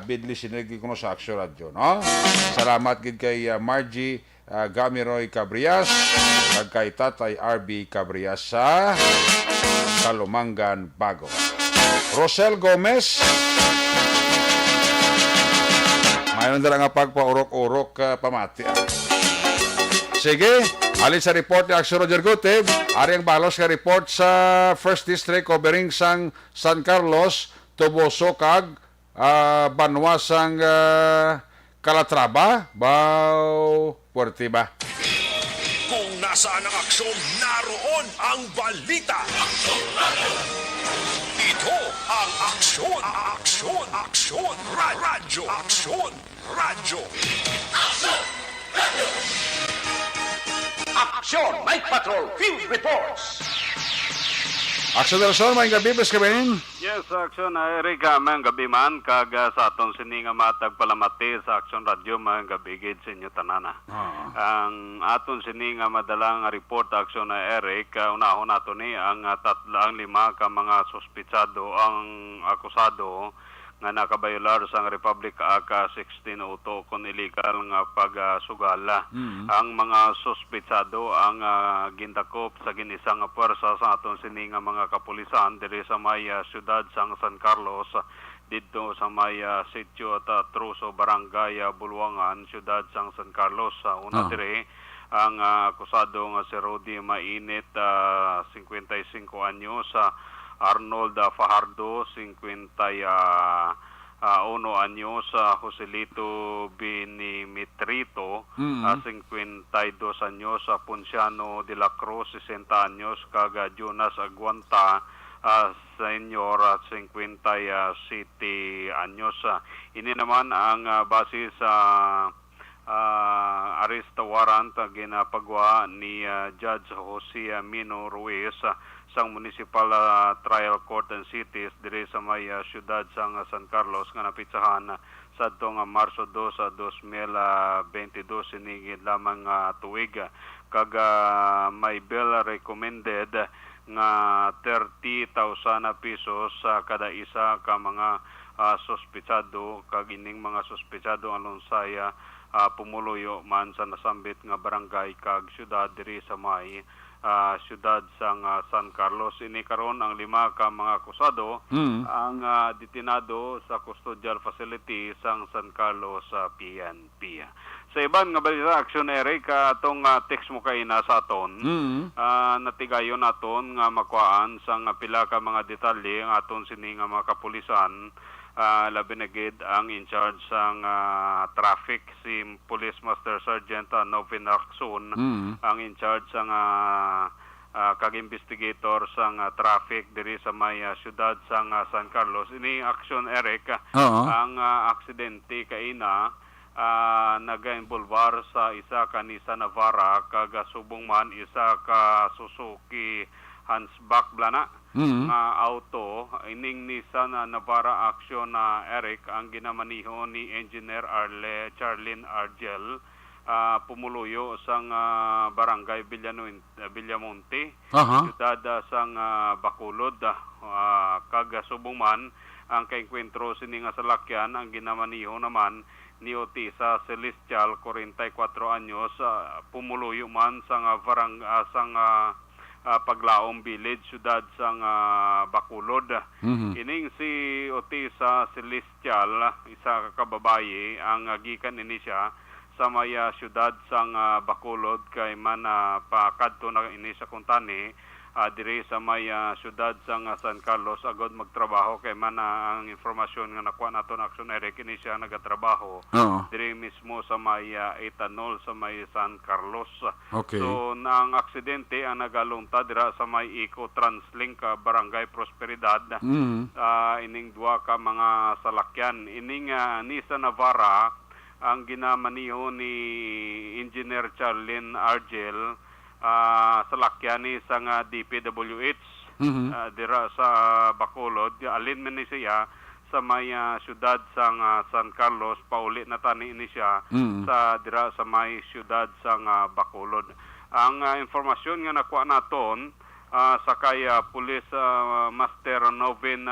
Bidli sinigig ko sa Action Radio. No? Salamat gid kay Margie Gamiroy Cabrias at kay Tatay RB Cabrias sa Kalumangan, Bago. Rosel Gomez. Mayroon dala nga pagpaurok-urok pamati. Sige, alin sa report ni Action Roger Guteb, ari ang balos ka report sa First District covering sang San Carlos, Toboso kag Banwasang Calatrava, Puerto ba? Kung nasaan ang aksyon, naroon ang balita. Ito ang aksyon, radyo, Action! Night Patrol Field Reports! Action Nelson, may gabi, bes kabayin? Yes, Action Eric, mga gabi man, kaga sa aton sininga matag palamati sa Action Radio, mga gabi gid sa inyo tanana. Ang aton sininga madalang report, Action Eric, unahon nato ni ang lima ka mga suspitsado, ang akusado, nga nakabayular sa Republic Act 1602 kung illegal nga pagsugala. Ang mga suspitsado ang gindakop sa ginisang puwersa sa aton sininga mga kapulisan diri sa may siyudad sang San Carlos dito sa may sitio at Truso Barangay Bulwangan, siyudad sang San Carlos. Una diri ang akusado nga si Rudy Mainit, 55 anyos, Arnold Fajardo, 51 anyos, Joselito Binimitrito, 52 anyos, Ponciano de la Cruz, 60 anyos, kag Jonas Aguanta, Senior, 57 anyos. Ini naman ang base sa arrest warrant ginapagawa ni Judge Jose Mino Ruiz sang Municipal Trial Court and Cities diri sa may siyudad sang San Carlos nga napitsahan sa adtong Marso 2, 2022 sinigid lamang tuig. Kag may bill recommended nga 30,000 pesos kada isa ka mga suspitsado, kag ining mga suspitsado alon saya pumuluyo man sa nasambit nga barangay kag siyudad diri sa may siyudad sang San Carlos. Ini karon ang lima ka mga akusado ang detinado sa custodial facility sang San Carlos PNP. Sa iban nga balita, Action Eric, atong text mo kay na sa aton, natigayon naton nga makuhaan sang pila ka mga detalye ang aton sini nga mga kapulisan. Labi na gid ang in charge sang traffic, si Police Master Sergeant Novin Arcson, ang in charge sang kag-investigator sang traffic diri sa may siyudad sang San Carlos. Ini Action Eric, ang aksidente kaina naga-involvar sa isa ka Nissan Navara kag subong man isa ka Suzuki Hansback blana nga auto. Ining Nissan Navara Action Eric ang ginamaniho ni Engineer Charlene Argel, pumuluyo sang barangay Villamonte, siyudad sang Bacolod, kag subong man ang kaengkwentro sini nga salakyan ang ginamaniho naman ni Otisa Celestial, 44 anyos, pumuluyo man sang sang Paglaom Village, siyudad sang Bacolod. Ining si Otisa Celestial, isa ka babaye, ang gikan ini siya sa may siyudad sang Bacolod kay man pakadto na ini sa kuntani diri sa may siyudad sang San Carlos agod magtrabaho kay man ang informasyon nga nakuha naton Action Eric ini siya nagatrabaho diri mismo sa may ethanol sa may San Carlos. So nang aksidente ang nagalungta dira sa may Eco Translink Barangay Prosperidad. Ining duha ka mga salakyan, ining Nissan Navara ang ginamaniho ni Engineer Charlene Argel, salakyan ni sang DPWH dira sa Bacolod. Alin man ni siya sa may syudad sang San Carlos, pauli na tani ni siya sa dira sa may syudad sang Bacolod. Ang informasyon nga nakuha naton sa kay Police Master Novin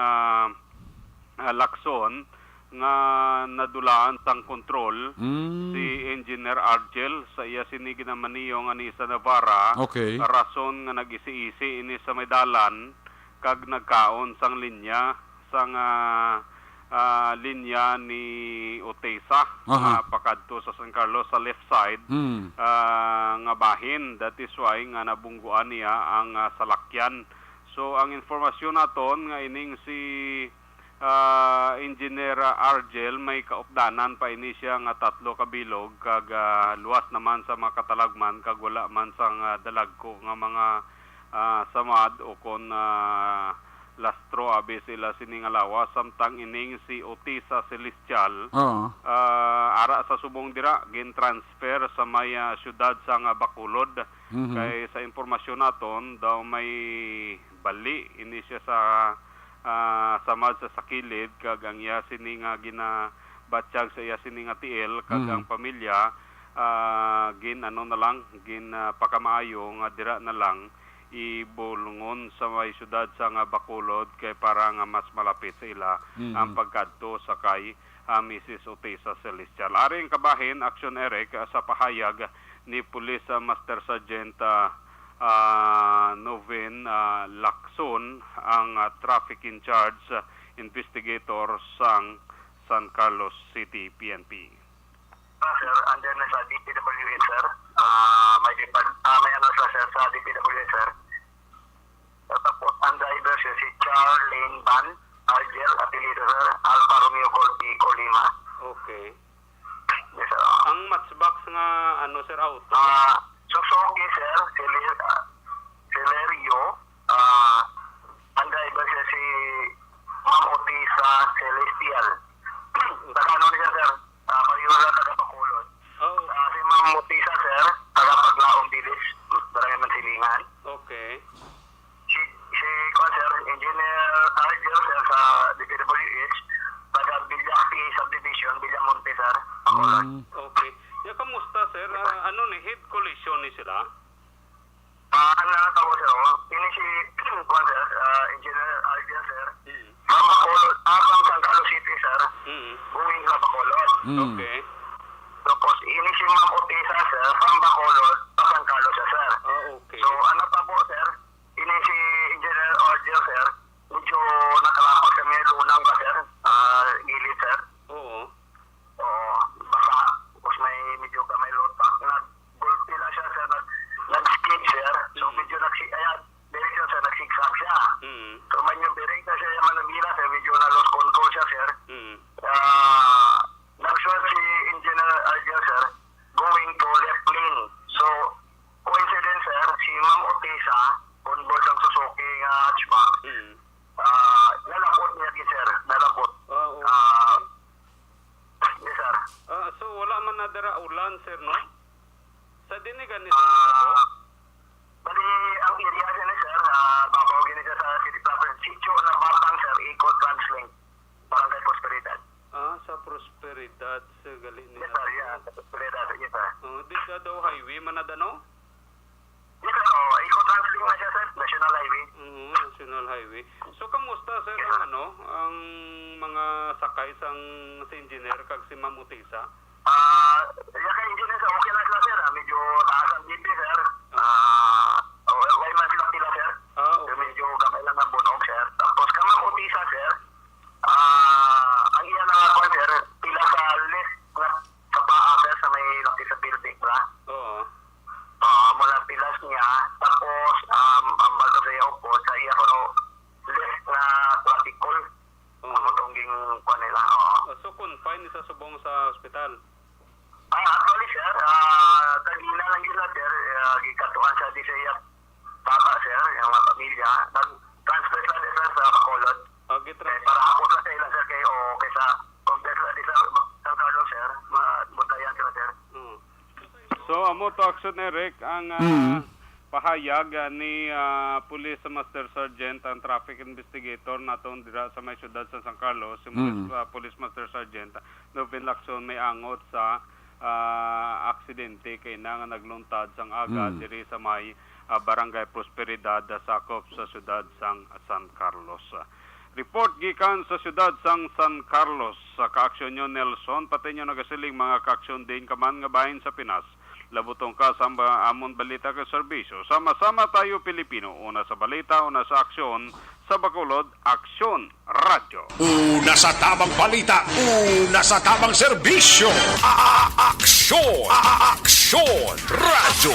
Lacson nga nadulaan sang kontrol si Engineer Argel sa iya sinigi na maniyo nga ni sa Navarra. Okay. Rason nga nag-isi-isi ini sa may dalan kag nagkaon sang linya sang linya ni Otesa nga pakadto sa San Carlos sa left side nga bahin. That is why nga nabungguan niya ang salakyan. So ang informasyon naton nga ining si Engineer Argel may kaupdanan pa ini siya nga 3 ka bilog kag luwas naman sa mga katalagman kag wala man sang dalagko nga mga samad o kon lastro abi sila sining alawa samtang ining si Otisa Celestial ara sa subong dira gin transfer sa may syudad sang Bacolod. Kay sa impormasyon naton daw may bali ini siya sa samad sa sakilid kag ang iya sini nga ginabatyag sa iya sini nga tiil kag ang pamilya gin ano na lang gin pakamaayo nga dira na lang ibulungon sa may syudad sa nga Bacolod kay para nga mas malapit sa ila ang pagkadto sa kay Mrs. Otesa Celestial. Aring kabahin Action Eric sa pahayag ni Police Master Sergeant Novin Lacson ang traffic in charge investigator sang San Carlos City PNP. Sir, under na sa DPWH, sir. May ano sir sa DPWH, sir. Tapos ang driver siya si Charlene Van Argel, apelido sir, Alfa Romeo Golf Colima. Okay. Yes, sir. Ang matchbox nga ano sir auto? Suzuki, sir, Celerio. Ang driver siya si Ma'am Otisa Celestial. Takano niya, sir? Payula, taga Bacolod. Si Ma'am Otisa, sir, taga Paglaong Bilis, Barangay Mansilingan. Okay. Si sir, Engineer Argel, sir, sa DPWH, taga Villaki Subdivision, Villamonte, sir, Bacolod. Okay. Ya kamusta sir? Ano ni head collision ni sila? Ang natawag, sir, ini si sir, Engineer Argel, sir, from Bacolod, from San Carlos City, sir, going sa Bacolod. Okay. Tapos, ini si Ma'am Otisa, sir, from Bacolod, pa San Carlos, sir. Okay. So, ano pa po, sir, ini si Engineer Argel, sir, medyo nakalapak sa may lunang ka, sir, gilid, sir. Oo. Baka, tapos may medyo ka may load pack. Nag-gulpi lang siya, sir, nag-skid, sir. So, medyo direction, sir, nag-zigzag siya. So, man yung bearing na siya, yung manamila, sir, medyo na-lost control siya, sir. Nag-short si Engineer Argel, sir, going to left lane. So, coincidence, sir, si Ma'am Otisa, on board ang Suzuki hatchback, nalapot niya, sir, nalapot. Yes, sir. So wala man na dira ulan sir no? Sa dinigan ni sir Bali, ang area siya ni sir, babaw gini siya sa City Proper. Sitio na Batang, sir, Eco Translink, Barangay Prosperidad. sa Prosperidad sa gali ni. Yes, sir, yeah, sa Prosperidad, yes, sir. Di ka daw highway man na dano? Yes, sir, Eco Translink na siya, sir, National Highway. National Highway. So kamusta sir ang ang mga sakay sang si engineer kag si Ma'am Otisa? Yung engineer, sir, okay lang sila, sir. Medyo taas ang GP, sir. Why man sila sila, sir. Okay. Medyo gamay lang ang bunog, sir. Tapos ka Ma'am Otisa, sir, ang iyan na ako, sir, pila sa left na sa paa, sir, sa may laki sa building, ba? Oo. Mula pilas niya, tapos ang balto sa iyo po, sa iya ko no, left na clavicle. Ang tungging ko nila, So confined sa subong sa ospital? Actually, sir, kanina lang yun, sir, gikatuan siya di sa iya papa, sir, yung mga pamilya. Nag-transfer sila sir sa Bacolod. Para hapos lang sa ilang, sir, kayo, kaysa complex lang di sa San Carlos, sir, mudlayan sila, sir. So amo to Action Eric ang pahayag ni Police Master Sergeant ang traffic investigator naton dira sa may syudad sa San Carlos, si Police Master Sergeant Novin Lacson may angot sa aksidente kay na nga nagluntad sang aga diri sa may Barangay Prosperidad sakop sa syudad sang San Carlos. Report gikan sa syudad sang San Carlos sa kaaksyon nyo Nelson, pati nyo nagasiling mga kaaksyon din kaman nga bahin sa Pinas. Labutong ka sa amon balita ka serbisyo. Sama-sama tayo Pilipino, una sa balita, una sa aksyon, sa Bacolod, Aksyon Radyo. Una sa tamang balita, una sa tamang serbisyo. Aksyon! Aksyon! Radyo!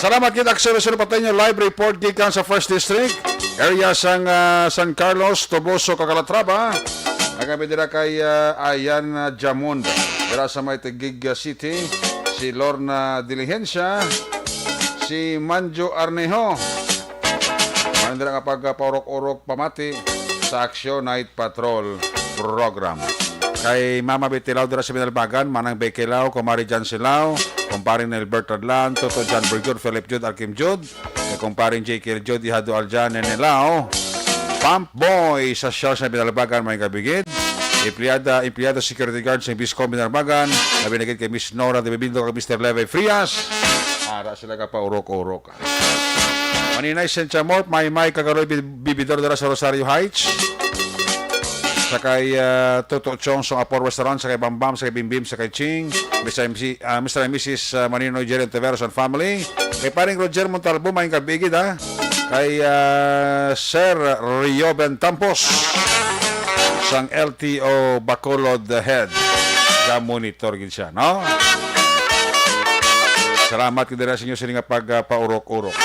Salamat kita Aksyon Pateño, live report gikan sa First District, area sang San Carlos, Toboso, Calatrava. Nagabi dira kay Ayan Jamond, dira sa may Taguig City, si Lorna Diligencia, si Manjo Arnejo. Mandira kapag paurok-urok pamati sa Aksyon Night Patrol program. Kay Mama Betilaw dira sa Binalbagan, Manang Bekelao, Kumari Jan Silao, Kumparing Nelbert Adlan, Toto John Berjud, Philip Jud, Arkim Jud, kay Kumparing J.K. Jud, Ihado Aljan, Nenelao, Pump Boy sa Shell sa Binalbagan, may kabigid, empleyado security guard sa Biscom Binalbagan, na binigid kay Miss Nora de Bebindo kay Mr. Leve Frias, ara sila ka pa urok-urok. Maninay Sencha Mort, may kagaroy bibidor dara sa Rosario Heights, sa kay Toto Chong sa Apor Restaurant, sa kay Bambam, sa kay Bimbim, sa kay Ching, Mr. and Mrs. Manino Jerry Taveros and family, kay paring Roger Montalbo, may kabigid kay Sir Rioben Tampos, sang LTO Bacolod Head, ga-monitor gid siya, no? Salamat kid sa inyo sila nga pagpaurok-urok.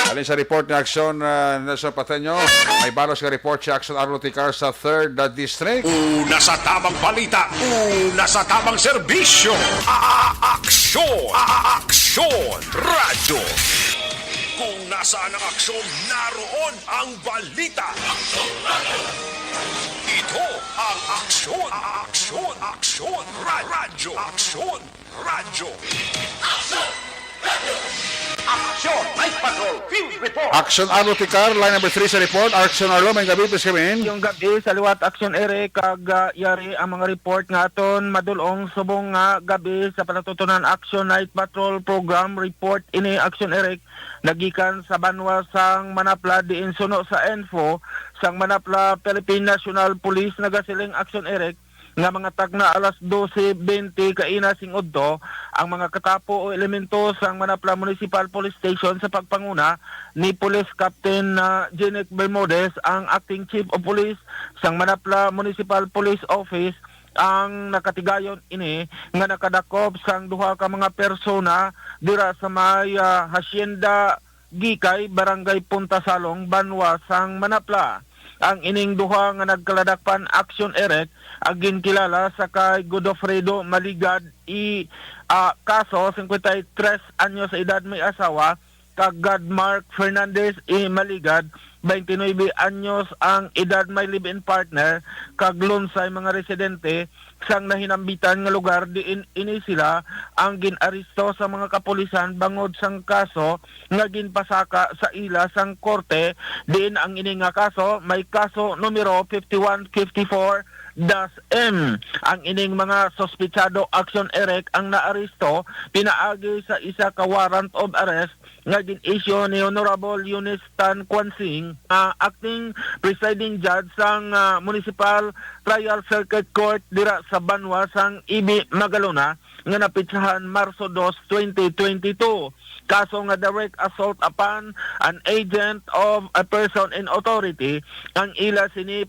Alin sa report ni Aksyon Nelson Pateño, may balos ka report si Aksyon Arlo Ticar sa 3rd District. Una sa tamang balita, una sa tamang serbisyo. Aksyon! Aksyon! Radyo! Kung nasaan ang aksyon, naroon ang balita. Ito ang Aksyon! Aksyon! Aksyon! Radyo! Aksyon! Radyo! Aksyon Arlo Ticar, line number 3 sa report. Aksyon Arlo, may gabi, please come in. Yung gabi sa liwat Aksyon Ere kag yari ang mga report nga aton madulong subong nga gabi sa panatutunan Aksyon Night Patrol Program report ini Aksyon Ere nagikan sa Banwa sang Manapla diin suno sa info sang Manapla Philippine National Police nagasiling Aksyon Ere nga mga tagna alas 12:20 kaina sing udto ang mga katapo o elemento sang Manapla Municipal Police Station sa pagpanguna ni Police Captain Jenek Bermudez ang Acting Chief of Police sang Manapla Municipal Police Office ang nakatigayon ini nga nakadakop sang duha ka mga persona dira sa may Hacienda Gikay, Barangay Punta Salong, Banwa sang Manapla. Ang ining duha nga nagkaladakpan Aksyon Erek agin kilala sa kay Godofredo Maligad kaso 53 anyo sa edad may asawa kag Godmark Fernandez Maligad 29 anyos ang edad may live-in partner kag lunsay mga residente sang nahinambitan nga lugar diin ini sila ang ginaresto sa mga kapulisan bangod sang kaso nga ginpasaka sa ila sang korte diin ang ini nga kaso may kaso numero 5154-M. Ang ining mga sospitsado Aksyon Erek ang naaresto pinaagi sa isa ka warrant of arrest nga gin-issue ni Honorable Eunice Tan Kwansing, acting presiding judge sang Municipal Trial Circuit Court dira sa Banwa sang Ibi Magalona nga napitsahan Marso 2, 2022. Kaso nga direct assault upon an agent of a person in authority ang ila sini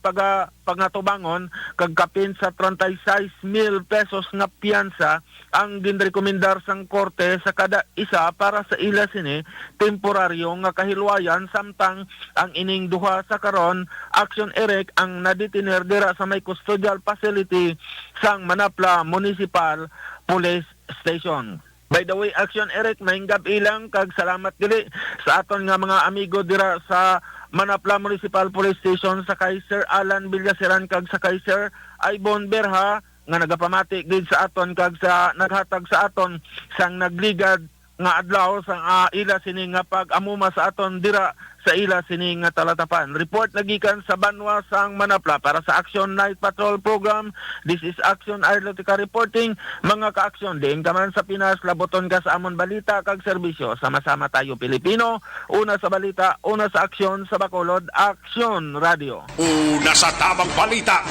pangatubangon kag kapin sa 36,000 pesos nga piyansa ang ginrekomendar sang korte sa kada isa para sa ila sini temporaryo nga kahilwayan samtang ang ining duha sa karon Aksyon Erek ang nadetiner dira sa may custodial facility sang Manapla Municipal Police Station. By the way, Aksyon Erek, mahinggap ilang kag salamat dili sa aton nga mga amigo dira sa Manapla Municipal Police Station sa kay Sir Alan Villaseran kag sa kay Sir Ibon Berha nga nagapamati gid sa aton kag sa naghatag sa aton sang nagligad nga adlaw sa ila sini nga pag-amuma sa aton dira sa ila sini nga talatapan. Report nagikan sa Banwa sang Manapla para sa Action Night Patrol Program. This is Action Aerotica reporting. Mga ka-aksyon, diin ka man sa Pinas, laboton ka sa amon balita kag serbisyo. Sama-sama tayo Pilipino. Una sa balita, una sa aksyon sa Bacolod, Action Radio. Una sa tamang balita,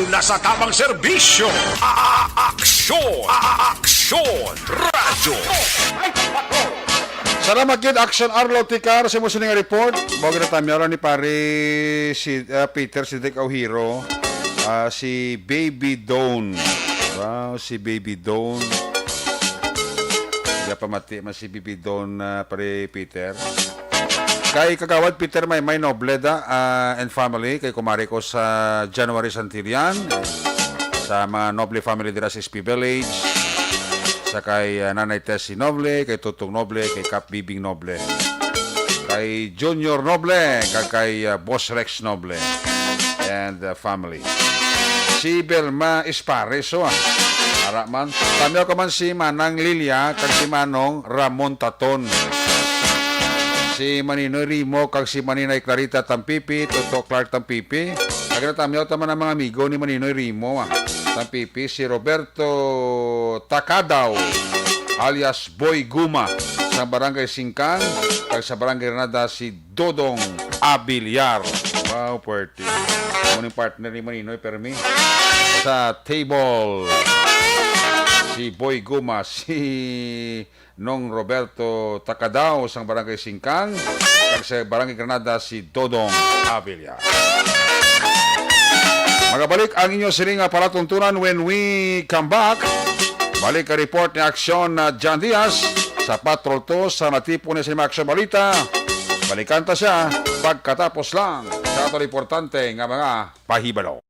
una sa tamang serbisyo. Aksyon! Aksyon! Radyo! Salamat yun, Action Arlo Tikar sa musuling report. Bago na tayo ni pare si Peter Sidek Auhiro, si Baby Dawn. Wow, si Baby Dawn. Hindi pa mati si Baby Dawn pare Peter. Kay kagawad Peter may Nobleda and family, kay kumari ko sa January Santillan, sa mga Noble family dira sa SP Village, sa kay Nanay Tessie Noble, kay Tutong Noble, kay Cap Bibing Noble, kay Junior Noble, kay Boss Rex Noble, and family. Si Belma Espareso, Araman. Tamiyo ko man si Manang Lilia, kag si Manong Ramon Taton. Si Maninoy Rimo, kag si Maninay Clarita Tampipi, Toto Clark Tampipi. Kag natamiyo taman ang mga amigo ni Maninoy Rimo, Tampipi, si Roberto Takadaw alias Boy Guma sa Barangay Singkang, kag sa Barangay Renada si Dodong Abiliar. Wow, party. Muning partner ni Maninoy Permi sa table. Si Boy Guma, si Nong Roberto Takadaw sa Barangay Singkang, kag sa Barangay Granada si Dodong Abiliar. Magabalik ang inyo siling palatuntunan when we come back. Balik ang report ni Aksyon na John Diaz sa Patrol 2 sa natipon ni Sinima Aksyon Balita. Balikan ta siya pagkatapos lang sa ato importante nga mga pahibalo.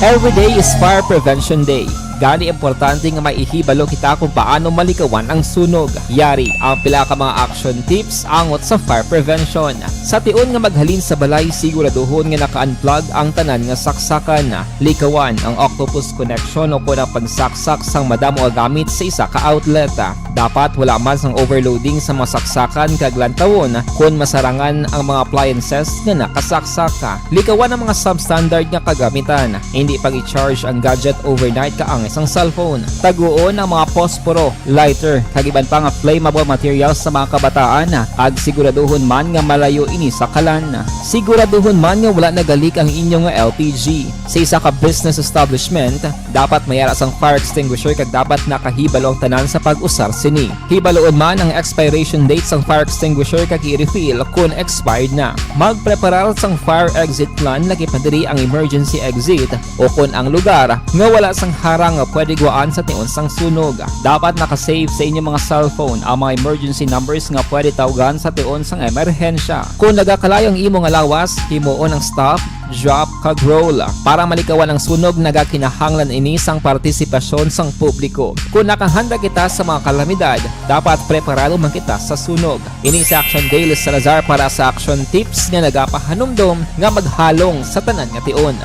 Every day is Fire Prevention Day. Gani importante nga maihibalo kita kung paano malikawan ang sunog. Yari ang pila ka mga action tips angot sa fire prevention. Sa tion nga maghalin sa balay, siguraduhon nga naka-unplug ang tanan nga saksakan. Likawan ang octopus connection o kung ang pagsaksak sang madamo nga gamit sa isa ka outlet. Dapat wala man sang overloading sa mga saksakan kag lantawon kung masarangan ang mga appliances nga nakasaksaka. Likawan ang mga substandard nga kagamitan. Hindi pag i-charge ang gadget overnight kaang isang cellphone. Taguon ang mga posporo, lighter, kag iban pa nga flammable materials sa mga kabataan. Ag siguraduhon man nga malayo ini sa kalan. Siguraduhon man nga wala nagalik ang inyong LPG. Sa isa ka business establishment, dapat mayara sang fire extinguisher kag dapat nakahibalo ang tanan sa pag-usar sini. Hibaloon man ang expiration date sang fire extinguisher kag i-refill kung expired na. Magpreparar sang fire exit plan lagi pa diri ang emergency exit o kung ang lugar nga wala sang harang nga pwede guwaan sa tion sang sunog. Dapat nakasave sa inyong mga cellphone ang mga emergency numbers nga pwede tawagan sa tion sang emerhensya. Kung nagakalayo ang imong lawas, himuon ang stop, drop, kag roll. Para malikawan ang sunog, nagakinahanglan ini sang partisipasyon sang publiko. Kung nakahanda kita sa mga kalamidad, dapat preparado man kita sa sunog. Ini sa Action Daily Salazar para sa action tips nga nagapahanumdom nga maghalong sa tanan nga tion.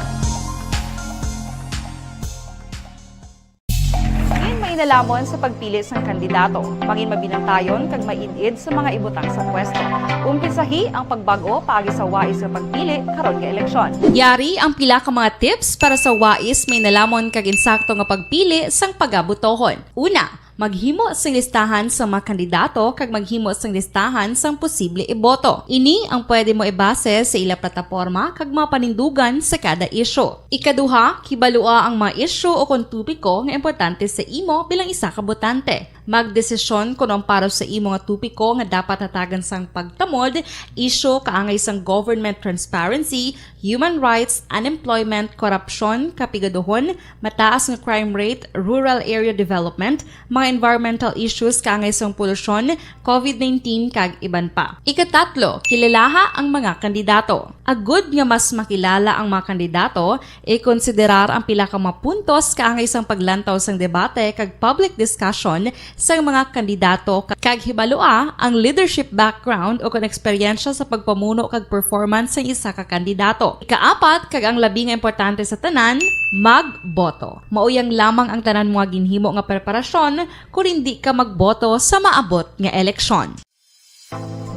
nalamon sa pagpili sang kandidato, mangin mabinantayon kag mainid sa mga ibutang sa pwesto. Umpisahi ang pagbago paagi sa wais sa pagpili karon nga eleksyon. Yari ang pila ka mga tips para sa wais may nalamon kag insakto nga pagpili sang pagabutohon. Una, maghimo sang listahan sa mga kandidato kag maghimo sang listahan sang posible iboto. Ini ang pwede mo ibase sa ila plataporma kag mga panindugan sa kada isyu. Ikaduha, kibalua ang mga isyu o kung tupiko nga importante sa imo bilang isa ka botante. Magdesisyon kung ang para sa imo nga tupiko nga dapat hatagan sang pagtamod, isyu kaangay sang government transparency, human rights, unemployment, korupsyon, kapigaduhon, mataas nga crime rate, rural area development, mga environmental issues kaangay sang polusyon, COVID-19 kag iban pa. Ikatatlo, kilalaha ang mga kandidato. Agud nga mas makilala ang mga kandidato, i-konsiderar ang pila ka mga puntos kaangay sang paglantaw sang debate kag public discussion sang mga kandidato kag hibalua ang leadership background o kon eksperyensya sa pagpamuno kag performance sa isa ka kandidato. Ikaapat, kag ang labi nga importante sa tanan, magboto. Mauyang lamang ang tanan mga ginhimo nga preparasyon kung hindi ka magboto sa maabot nga eleksyon.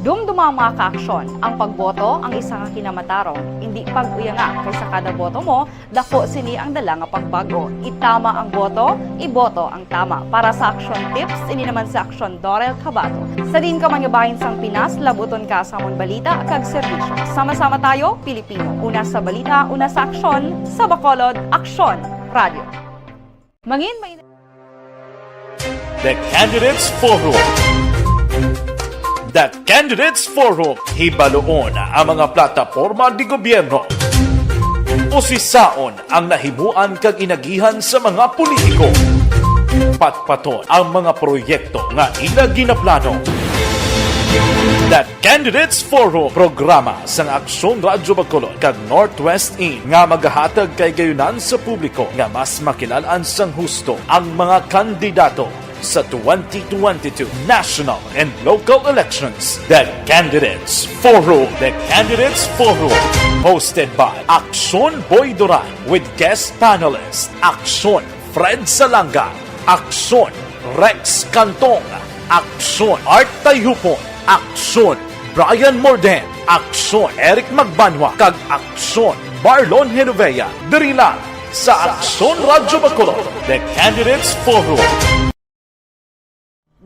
Dumduma ang mga kaaksyon, ang pagboto ang isa ka kinamatarong, hindi pag-uyanga kaysa kada boto mo, dako sini ang dala nga pagbago. Itama ang boto, iboto ang tama. Para sa action tips, ini naman sa Aksyon Dorel Cabato. Sa din ka manyabahin sang Pinas, labuton ka sa amon balita kag serbisyo. Sama-sama tayo, Pilipino. Una sa balita, una sa aksyon, sa Bacolod, Aksyon Radio. Mangin may The Candidates Forum. The Candidates Forum, hibaloon ang mga plataporma di gobyerno. Usisaon ang nahimuan kag inagihan sa mga politiko. Patpaton ang mga proyekto nga ila ginaplano. The Candidates Forum, programa sang Aksyon Radyo Bacolod kag Northwest In nga magahatag kay gayunan sa publiko nga mas makilalaan sang husto ang mga kandidato sa 2022 national and local elections. The Candidates Forum. The Candidates Forum. Hosted by Aksyon Boy Duran with guest panelists Aksyon Fred Salanga, Aksyon Rex Cantong, Aksyon Art Tayupon, Aksyon Brian Morden, Aksyon Eric Magbanwa, kag Aksyon Marlon Genovea. Diri lang sa Aksyon Radyo Bacolod. The Candidates Forum.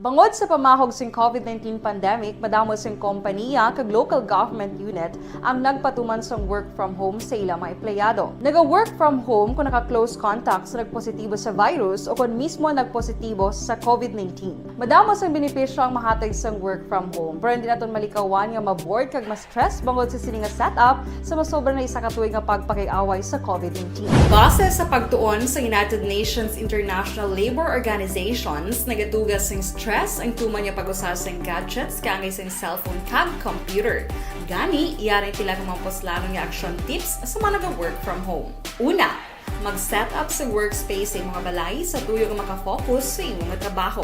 Bangod sa pamahog sing COVID-19 pandemic, madamo sing kompanya kag local government unit ang nagpatuman sang work from home sa ilang mga empleyado. Naga-work from home kung naka-close contacts na nagpositibo sa virus o kung mismo nagpositibo sa COVID-19. Madamo sang benepisyo ang mahatag sang work from home, pero hindi naton malikawan nga maboard kag ma-stress bangod sa sini nga setup sa masobra na isa ka tuig nga pagpakiaway sa COVID-19. Base sa pagtuon sa United Nations International Labor Organizations, nagatugas sing stress ang tuman niya pag-usar sa gadgets kaangay sa cellphone kag computer. Gani, iyarin tila kung mga poslano nga action tips sa mga nag-work from home. Una, mag-set up sa workspace sa mga balay sa tuyo nga makafocus sa imong trabaho.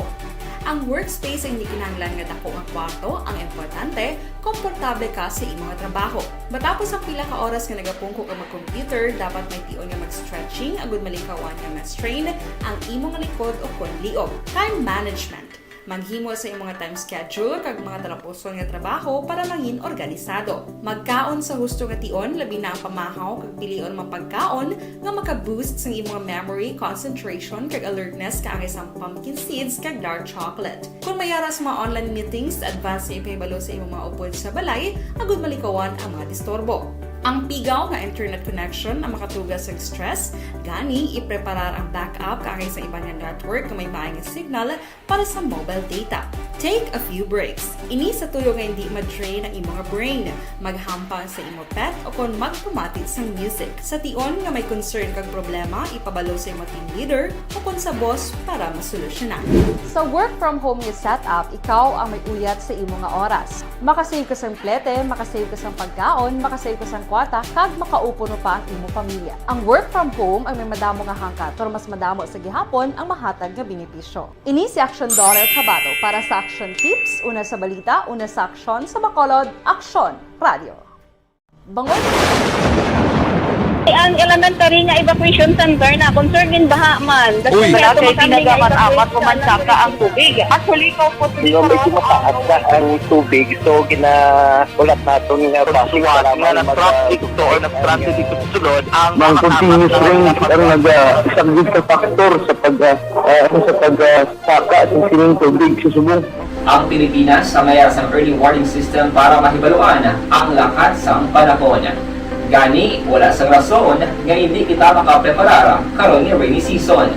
Ang workspace ay hindi kinahanglan nga dako nga kwarto, ang importante, komportable ka sa imong trabaho. Matapos ang pila ka oras nga nagapungko ka mag-computer, dapat may tion nga mag-stretching agud malikawan nga ma-strain ang imong likod o kon liog. Time management. Maghimo sa imong mga time schedule kag mga talapuson nga trabaho para mangin organisado. Magkaon sa husto nga tion, labi na ang pamahaw kag pilion mga pagkaon nga maka-boost sa imong memory, concentration kag alertness kaangay sa pumpkin seeds kag dark chocolate. Kung mayara sa mga online meetings, advance sa ipahibalo sa imong mga upod sa balay, agud malikawan ang mga disturbo. Ang pigaw nga internet connection ang makatugas sa stress, gani ipreparar ang backup kaangay sa ibang nga network nga may maayong signal para sa mobile data. Take a few breaks. Ini sa tuyo nga hindi ma-drain ang imong brain, maghampang sa imong pet o kon magpamatit sa music. Sa tion nga may concern kag problema, ipabalo sa imong team leader o kon sa boss para masolusyonan. Sa work from home nga setup, ikaw ang may uyat sa imong nga oras. Makasave ka sang plete, makasave ka sang pagkaon, makasave ka sang kwarta, kag makaupo no pa ang imong pamilya. Ang work from home ay may madamo nga hangkat, pero mas madamo sa gihapon ang mahatag nga benepisyo. Ini si Aksyon Dorel Cabato para sa Action Tips, una sa balita, una sa aksyon sa Bacolod, Aksyon Radio. Bangod Ang elementary nga evacuation center na concern din baha man. Uy. Kaya tinagaman apat pumansaka ang tubig. Actually, ko po Yung medyo mataas na ang tubig, so ginaulat natin nga pasiwala nga nag-traffic to or nag-traffic dito sa sulod. Ang continuous rain ang nag-isang sa factor sa pagsaka at sining tubig sa subong. Ang Pilipinas sa mayroon sa early warning system para mahibaluan ang lakat sa panahon. Gani, wala sa rason nga hindi kita makapreparara karon ni rainy season.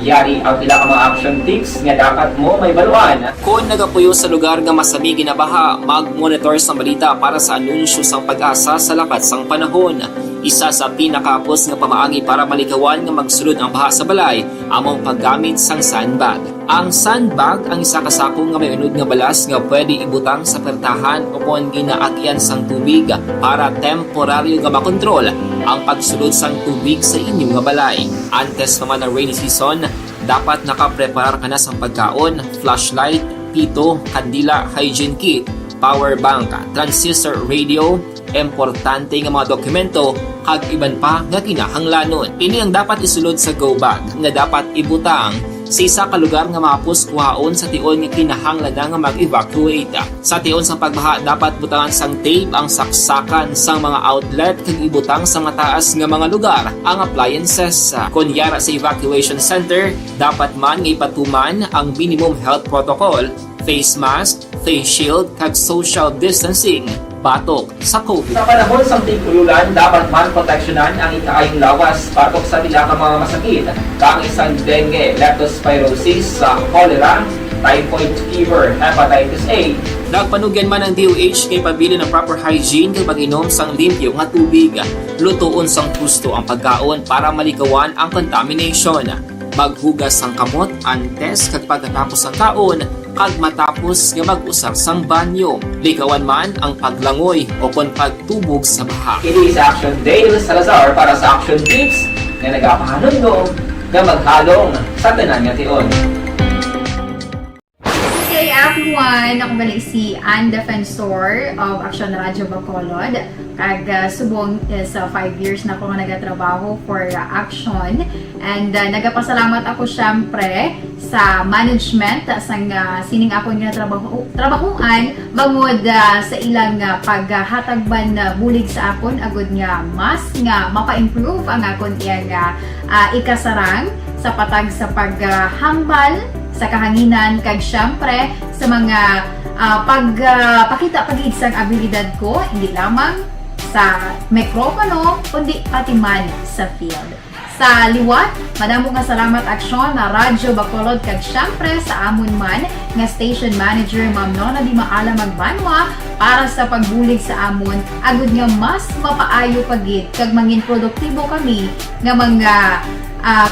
Yari ang pila ka mga action tips nga dapat mo may baluan. Kung nagapuyo sa lugar nga masabi ginabaha, mag-monitor sa balita para sa anunsyo sang pag-asa sa lakat sang panahon. Isa sa pinakapos nga pamaagi para malikawan nga magsulod ang baha sa balay, among paggamit sang sandbag. Ang sandbag ang isa kasakong nga may unod nga balas nga pwede ibutang sa pertahan upon ginaagyan sang tubig para temporaryo nga makontrol ang pagsulod sang tubig sa inyong nga balay. Antes naman ng rainy season, dapat nakapreparar ka na sa pagkaon, flashlight, pito, kandila, hygiene kit, power bank, transistor radio, importante nga mga dokumento, kag iban pa nga kinahanglanon. Ini ang dapat isulod sa go bag nga dapat ibutang sa isa ka lugar nga mapus kuhaon sa tion nga kinahanglan nga mag-evacuate. Sa tion sa pagbaha dapat butangan sang tape ang saksakan sang mga outlet kag ibutang sa mataas nga mga lugar ang appliances. Kunyara sa evacuation center, dapat man nga ipatuman ang minimum health protocol, face mask, face shield kag social distancing batok sa COVID. Sa panahon sa tigululan, dapat man proteksyonan ang ikaayong lawas batok sa pila ka mga masakit, kang isang dengue, leptospirosis, cholera, typhoid fever, hepatitis A. Nagpanugyan man ang DOH kay pabili ng proper hygiene kay pag-inom sang limpyo nga tubig. Lutuon sang husto ang pagkaon para malikawan ang contamination. Maghugas sang kamot antes kag pagkatapos ang kaon kag matapos nga mag-usar sang banyo. Likawan man ang paglangoy o kon pagtubog sa baha. Kini sa Action Day sa Salazar para sa action tips nga nagapahanundong nga maghalong sa tanan nga tion. Hey everyone! Ako balik si Ann Defensor of Action Radio Bacolod. Kag subong sa 5 years na ako nga nagatrabaho for Action. And nagapasalamat ako syempre sa management sang sining ako nga trabahuan bangod sa ilang paghatagban bulig sa akon agud nga mas nga mapa-improve ang akon iyang ikasarang sa patag sa paghambal sa kahanginan kag syempre sa mga pagpakita pagid sang abilidad ko hindi lamang sa mikropono kundi pati man sa field. Sa liwat, madamo nga salamat Aksyon na Radyo Bacolod kag syempre sa amon man nga station manager Ma'am Nona Di Maala Magbanwa para sa pagbulig sa amon agud nga mas mapaayo pagid kag mangin produktibo kami nga mga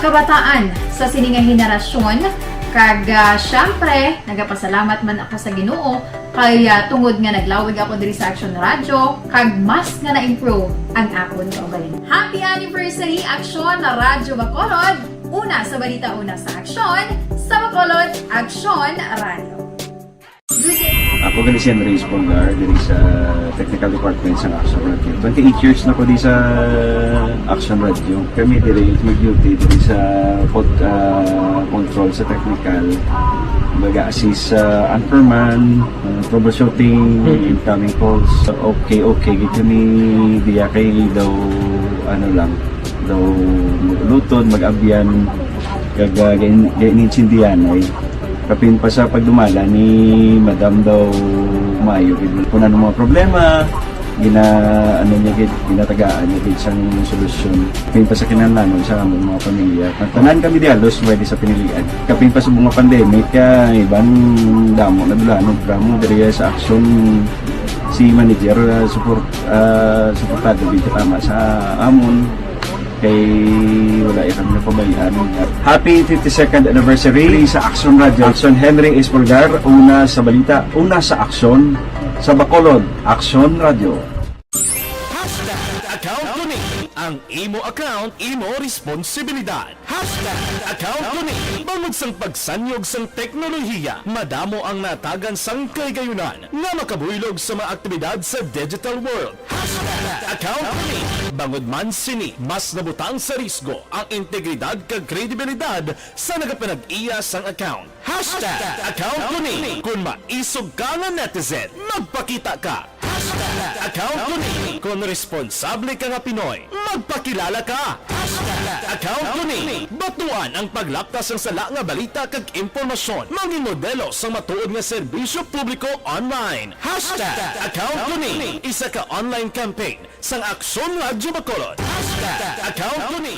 kabataan sa sininga henerasyon. Kag syempre, nagapasalamat man ako sa Ginoo kay tungod nga naglawig ako diri sa Action Radio kag mas nga na-improve ang akon kaugalingon. Happy anniversary Action na Radyo Bacolod! Una sa balita, una sa Action, sa Bacolod, Action Radio. Ako gali si Enrique Espongar diri sa Technical Department sa Action Radio. 28 years na ko di sa Action Radio. Kami diri mag-duty diri sa control sa technical. Mag-assist sa anchorman, troubleshooting, incoming calls. Okay. Gito ni diya kay daw daw lutod, mag-abyan, ganinsindihan ay kapin pa sa pagdumala ni Madam daw Mayo kung ano mga problema ginatagaan niya isang solusyon kapin pa sa kinahanglan sa among mga pamilya. Tanan kami dialos pwede sa pinilian kapin pa sa mga pandemic kaya ibang damo na dulanog dramo diri sa Action si manager suportado din tama sa amon kay wala kami napabayaan. Happy 52nd anniversary sa Action Radio. Action Henry Espolgar, una sa balita, una sa Action, sa Bacolod, Action Radio. Account Tuning, ang imo account, imo responsibilidad. #account ko ni. Bangod sang pagsanyog sang teknolohiya, madamo ang natagan sang kaygayunan nga makabuylog sa mga aktibidad sa digital world. #account ko ni. Bangod man sini, mas nabutang sa risgo ang integridad kag kredibilidad sa nagapanag-iya sang account. #account ko ni. Kung maisog ka nga netizen, magpakita ka. #account ko ni. Kung responsable ka nga Pinoy, magpakilala ka. #account ko ni. Batuan ang paglaptas ng sala nga balita kag impormasyon, maging modelo sa matuod nga serbisyo publiko online. #account ko ni. Isa ka online campaign sang Aksyon Radyo Bacolod. #account ko ni.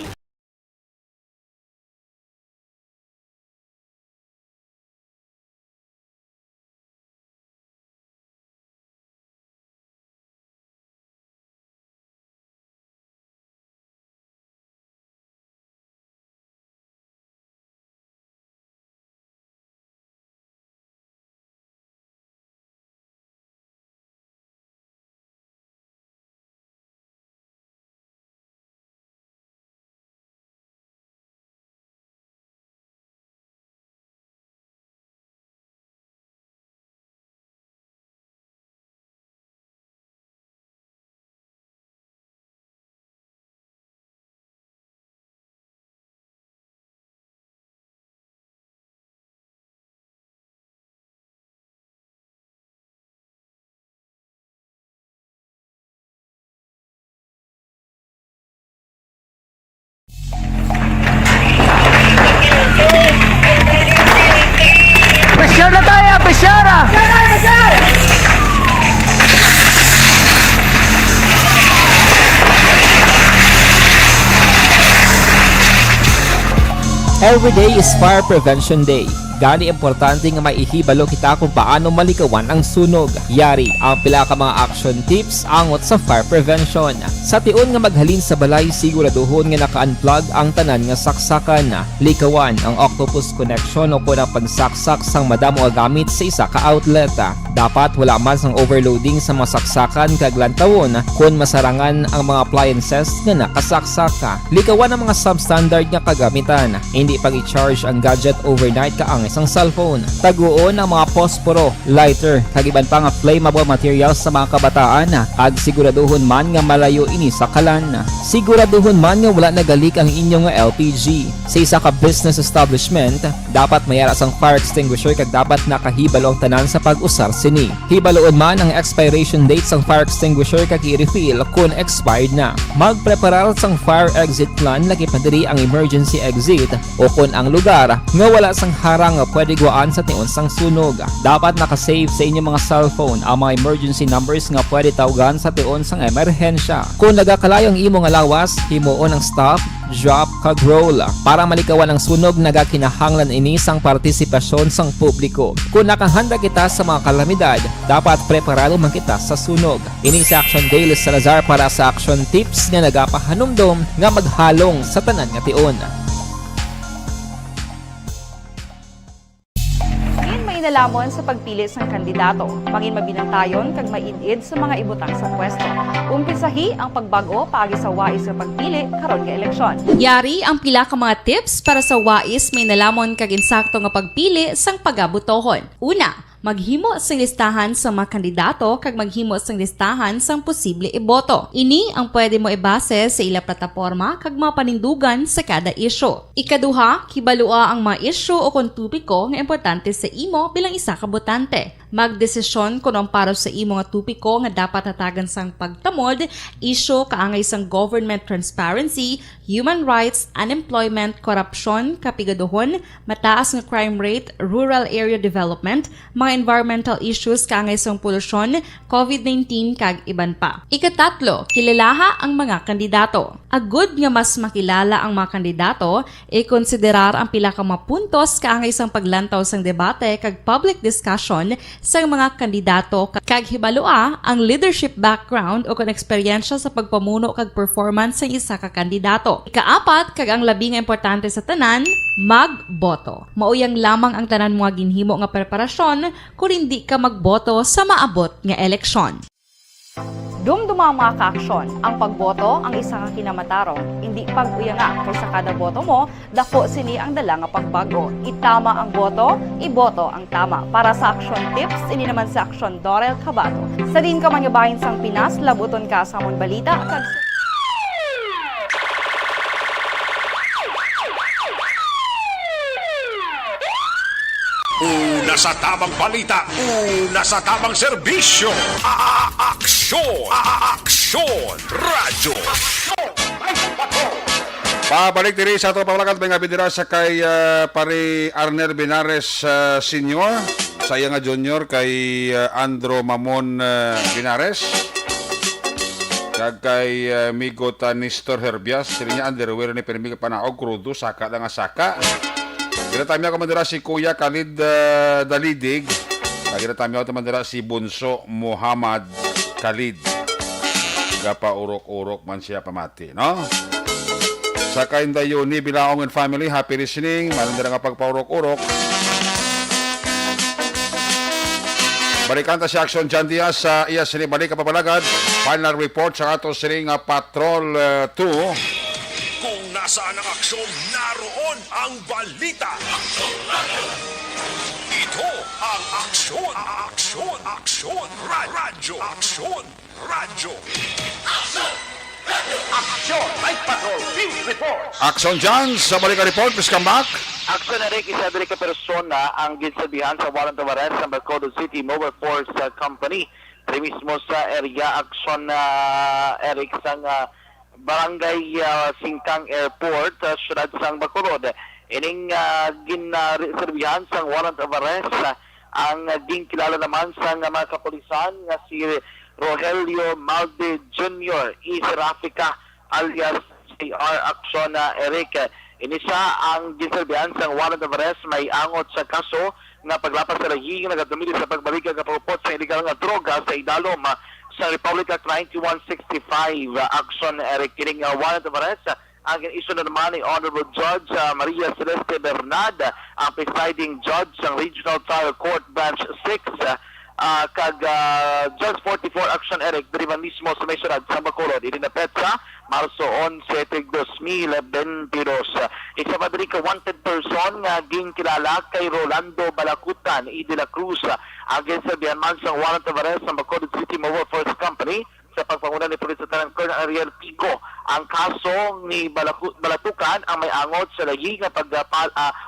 Besyar na tayo! Besyara! Every day is Fire Prevention Day. Gani importante nga maihibalo kita kung paano malikawan ang sunog. Yari ang pila ka mga action tips angot sa fire prevention. Sa tion nga maghalin sa balay, siguraduhon nga naka-unplug ang tanan nga saksakan. Likawan ang octopus connection o kung ang pagsaksak sang madamo nga gamit sa isa ka outlet. Dapat wala man sang overloading sa mga saksakan kag lantawon kung masarangan ang mga appliances nga nakasaksaka. Likawan ang mga substandard nga kagamitan. Hindi pag i-charge ang gadget overnight kaang isang cellphone. Taguon ang mga posporo, lighter, kag iban pa nga flammable materials sa mga kabataan. Ag siguraduhon man nga malayo ini sa kalan. Siguraduhon man nga wala nagalik ang inyong nga LPG. Sa isa ka business establishment, dapat mayara sang fire extinguisher kag dapat nakahibalo ang tanan sa pag-usar sini. Hibaloon man ang expiration date sang fire extinguisher kag i-refill kung expired na. Magpreparar sang fire exit plan laki padiri ang emergency exit o kung ang lugar nga wala sang harang nga pwede guwaan sa tion sang sunog. Dapat nakasave sa inyong mga cellphone ang mga emergency numbers nga pwede tawagan sa tion sang emerhensya. Kung nagakalayo ang imo nga lawas, himuon ang stop, drop, kag roll. Para malikawan ang sunog, nagakinahanglan ini sang partisipasyon sang publiko. Kung nakahanda kita sa mga kalamidad, dapat preparado man kita sa sunog. Ini sa Action Daily Salazar para sa action tips nga nagapahanumdom nga maghalong sa tanan nga tion. Inalamon sa pagpili sang kandidato, mangin mabinantayon kag mainid sa mga ibutang sa pwesto. Umpisahi ang pagbago paagi sa wais sa pagpili karon nga eleksyon. Yari ang pila ka mga tips para sa wais may nalamon kag insakto nga pagpili sang pagabutohon. Una, maghimo sang listahan sa mga kandidato kag maghimo sang listahan sang posible iboto. Ini ang pwede mo ibase sa ila plataporma kag mga panindugan sa kada isyu. Ikaduha, kibalua ang mga isyu o kung tupiko nga importante sa imo bilang isa ka botante. Magdesisyon kung ang para sa imo nga tupiko nga dapat hatagan sang pagtamod, isyu kaangay sang government transparency, human rights, unemployment, korupsyon, kapigaduhon, mataas nga crime rate, rural area development, mga environmental issues kaangay sang polusyon, COVID-19 kag iban pa. Ikatatlo, kilalaha ang mga kandidato. Agud nga mas makilala ang mga kandidato, i-konsiderar ang pila ka mga puntos kaangay sang paglantaw sang debate kag public discussion sa mga kandidato kag hibalua ang leadership background o kung eksperyensya sa pagpamuno kag performance sa isa ka kandidato. Ikaapat, kag ang labi nga importante sa tanan, magboto. Mauyang lamang ang tanan mga ginhimo nga preparasyon kung hindi ka magboto sa maabot nga eleksyon. Dumduma ang mga kaaksyon. Ang pagboto ang isa ka kinamatarong. Hindi pag-uya nga kay sa kada boto mo, dako sini ang dala nga pagbago. Itama ang boto, iboto ang tama. Para sa action tips, ini naman sa action Dorel Cabato. Sa din ka man nga bahin sang Pinas, labuton ka sa amon balita kag Una sa tamang balita, una sa tamang serbisyo. Aksyon! Aksyon! Radyo! Pabalik diri sa ato pamalakat may nga bidira sa kay pare Arner Binares Senior, sa iya nga junior kay Andro Mamon Binares. Kag kay Migo Tanistor Herbias, sila niya underwear ni Permiga Panaog Crudo, saka na nga saka. Ginatami ako mandira si Kuya Khalid Dalidig. Ginatami ako mandira si Bunso Muhammad Khalid. Gapa urok-urok man siya pamati, no? Sa kainda yun ni Bilaong and Family, happy listening. Manandira nga pagpaurok-urok. Balikan ta si Action Jan Diaz sa iya sini balik kapabalagad. Final report sa ato sini nga Patrol 2. Kung nasaan ang aksyon, naroon ang balita. Ito ang aksyon, aksyon, aksyon, radyo, aksyon, radyo. Aksyon! Night Patrol! Field Reports! Action Jan sa balik report. Please come back. Action Eric, isa diri ka persona ang ginsabihan sa warrant of arrest sa Bacolod City Mobile Force Company. Pri mismo sa area action Eric sang Barangay Singkang Airport, syudad sang Bacolod. Ining ginserbihan sang warrant of arrest ang din kilala naman sang mga kapulisan nga si Rogelio Malde Jr. East Raffica alias CR Action Eric. Ini siya ang ginserbihan sang warrant of arrest may angot sa kaso nga paglapas sa lahing nagadumili sa pagbalik ng kapupot sa illegal nga droga sa idalom sa Republic Act 9165. Action Eric kining warrant of arrest ang issue na naman ni Honorable Judge Maria Celeste Bernad, ang presiding judge ng Regional Trial Court Branch 6 kag Judge 44 Action Eric diri man mismo sa may syudad sa Bacolod. Ini na petsa Marso 11, 2022. Isa pa diri ka wanted person nga ginkilala kay Rolando Balacutan de la Cruz against sa man sa warrant of arrest sa Bacolod City Mobile Force Company sa pagpanguna ni Police Lieutenant Colonel Ariel Pico. Ang kaso ni Balatukan ang may angot sa lahi nga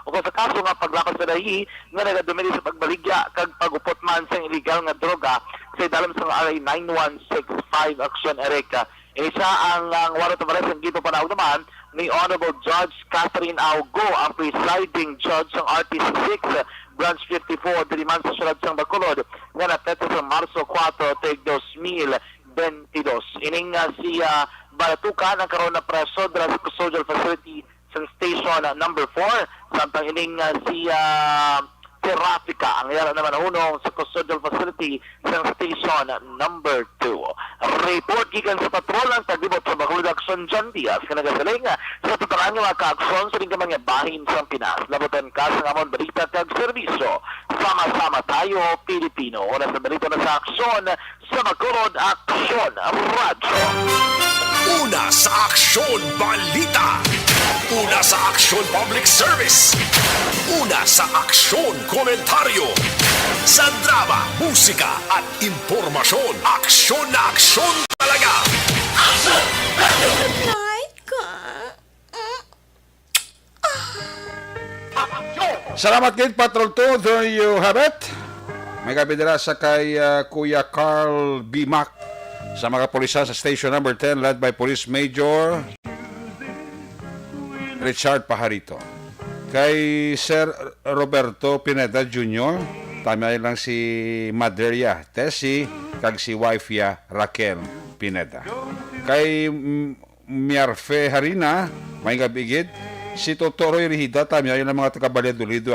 o sa kaso nga paglapas sa lahi nga nagadumili sa pagbaligya kag pagupot man sa illegal nga droga sa dalam sa RA 9165 Action Erika. Isa ang warrant of arrest ang gito panahon naman ni Honorable Judge Catherine Augo, ang presiding judge ng RTC 6 Branch 54 diliman sa syudad sang Bacolod nga napetsa sa Marso 4, 2022. Ining si Balatukan ang karon na preso dala sa custodial facility sa station number 4 samtang ining si Raffica ang yara naman unong sa custodial facility sa station number 2. Report gikan sa patrol ang taglibot sa Bacolod Action Jan Diaz kanagasaling sa tutarang mga ka-aksyon sa ring mga bahin sa Pinas. Labutan ka sa amon balita kag serbisyo. Sama-sama tayo, Pilipino. Una sa balita na sa aksyon sa Bacolod Action Radyo. Una sa aksyon balita. Una sa aksyon public service. Una sa aksyon komentaryo. Sa drama, musika at impormasyon. Aksyon na aksyon talaga. Aksyon! Salamat kid Patrol 2. There you have it. May kabidira sa kay Kuya Carl B. Mac sa mga pulisan sa station number 10 led by Police Major Richard Pajarito. Kay Sir Roberto Pineda Jr. Tama lang si Maderia Tessie kag si wife ya Raquel Pineda. Kay Miarfe Harina may gabigid si Totoro Irihida tama yun ang mga taga-Valladolid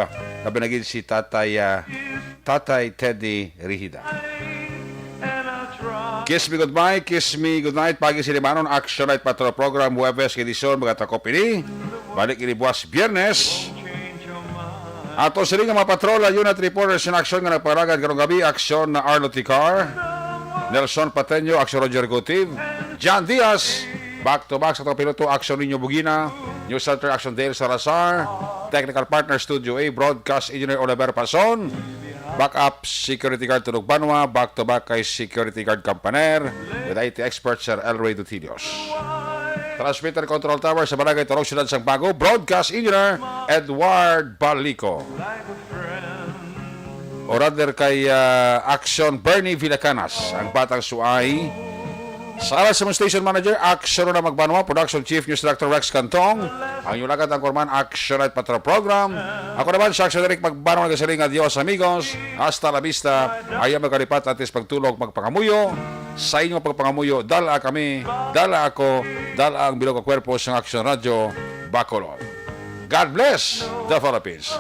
kabinagid si Tatay Teddy Rihida. Kiss me goodbye, kiss me goodnight. Pagi silimanon, Action Night Patrol Program, Huwebes, edisyon, mga takopini. Balik ini buwas Biyernes. Ato sila nga mga patrol, unit reporters in action nga nagparagad karong gabi, aksyon na Arlo Ticar. Nelson Pateño, Action Roger Gotiv. John Diaz, back-to-back sa itong piloto, Action Niño Bugina. News Center, Action Dale Salazar. Technical Partner, Studio A, Broadcast Engineer Oliver Pason. Backup Security Guard Tunog Banwa, back-to-back kay Security Guard Campaner with IT expert Sir Elroy Dutilios. Transmitter Control Tower sa Barangay Torong Syudad Sangbago, Broadcast Engineer Edward Balico. O rather kay Action Bernie Villacanas, ang batang suay. Sa alas sa Station Manager, Action na Magbanwa, Production Chief News Director Rex Cantong, ang yulagat ang Korman, Action Night Patrol Program. Ako naman, sa Action Eric Magbanwa, nagsasaling, adios amigos, hasta la vista, ayaw magkalipat atis pagtulog, magpangamuyo, sa inyong pagpangamuyo, dala kami, dala ako, dala ang bilog kwerpo sa Action Radio, Bacolod. God bless the Philippines.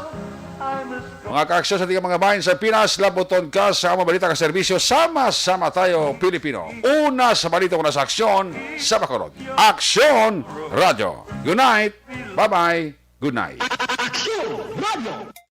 Mga ka-aksyon sa ating mga bayan sa Pinas, labuton ka sa mga balita ka serbisyo. Sama-sama tayo, Pilipino. Una sa balita ko na sa aksyon sa Bacolod. Aksyon Radio. Good night. Bye-bye. Good night. Aksyon Radio!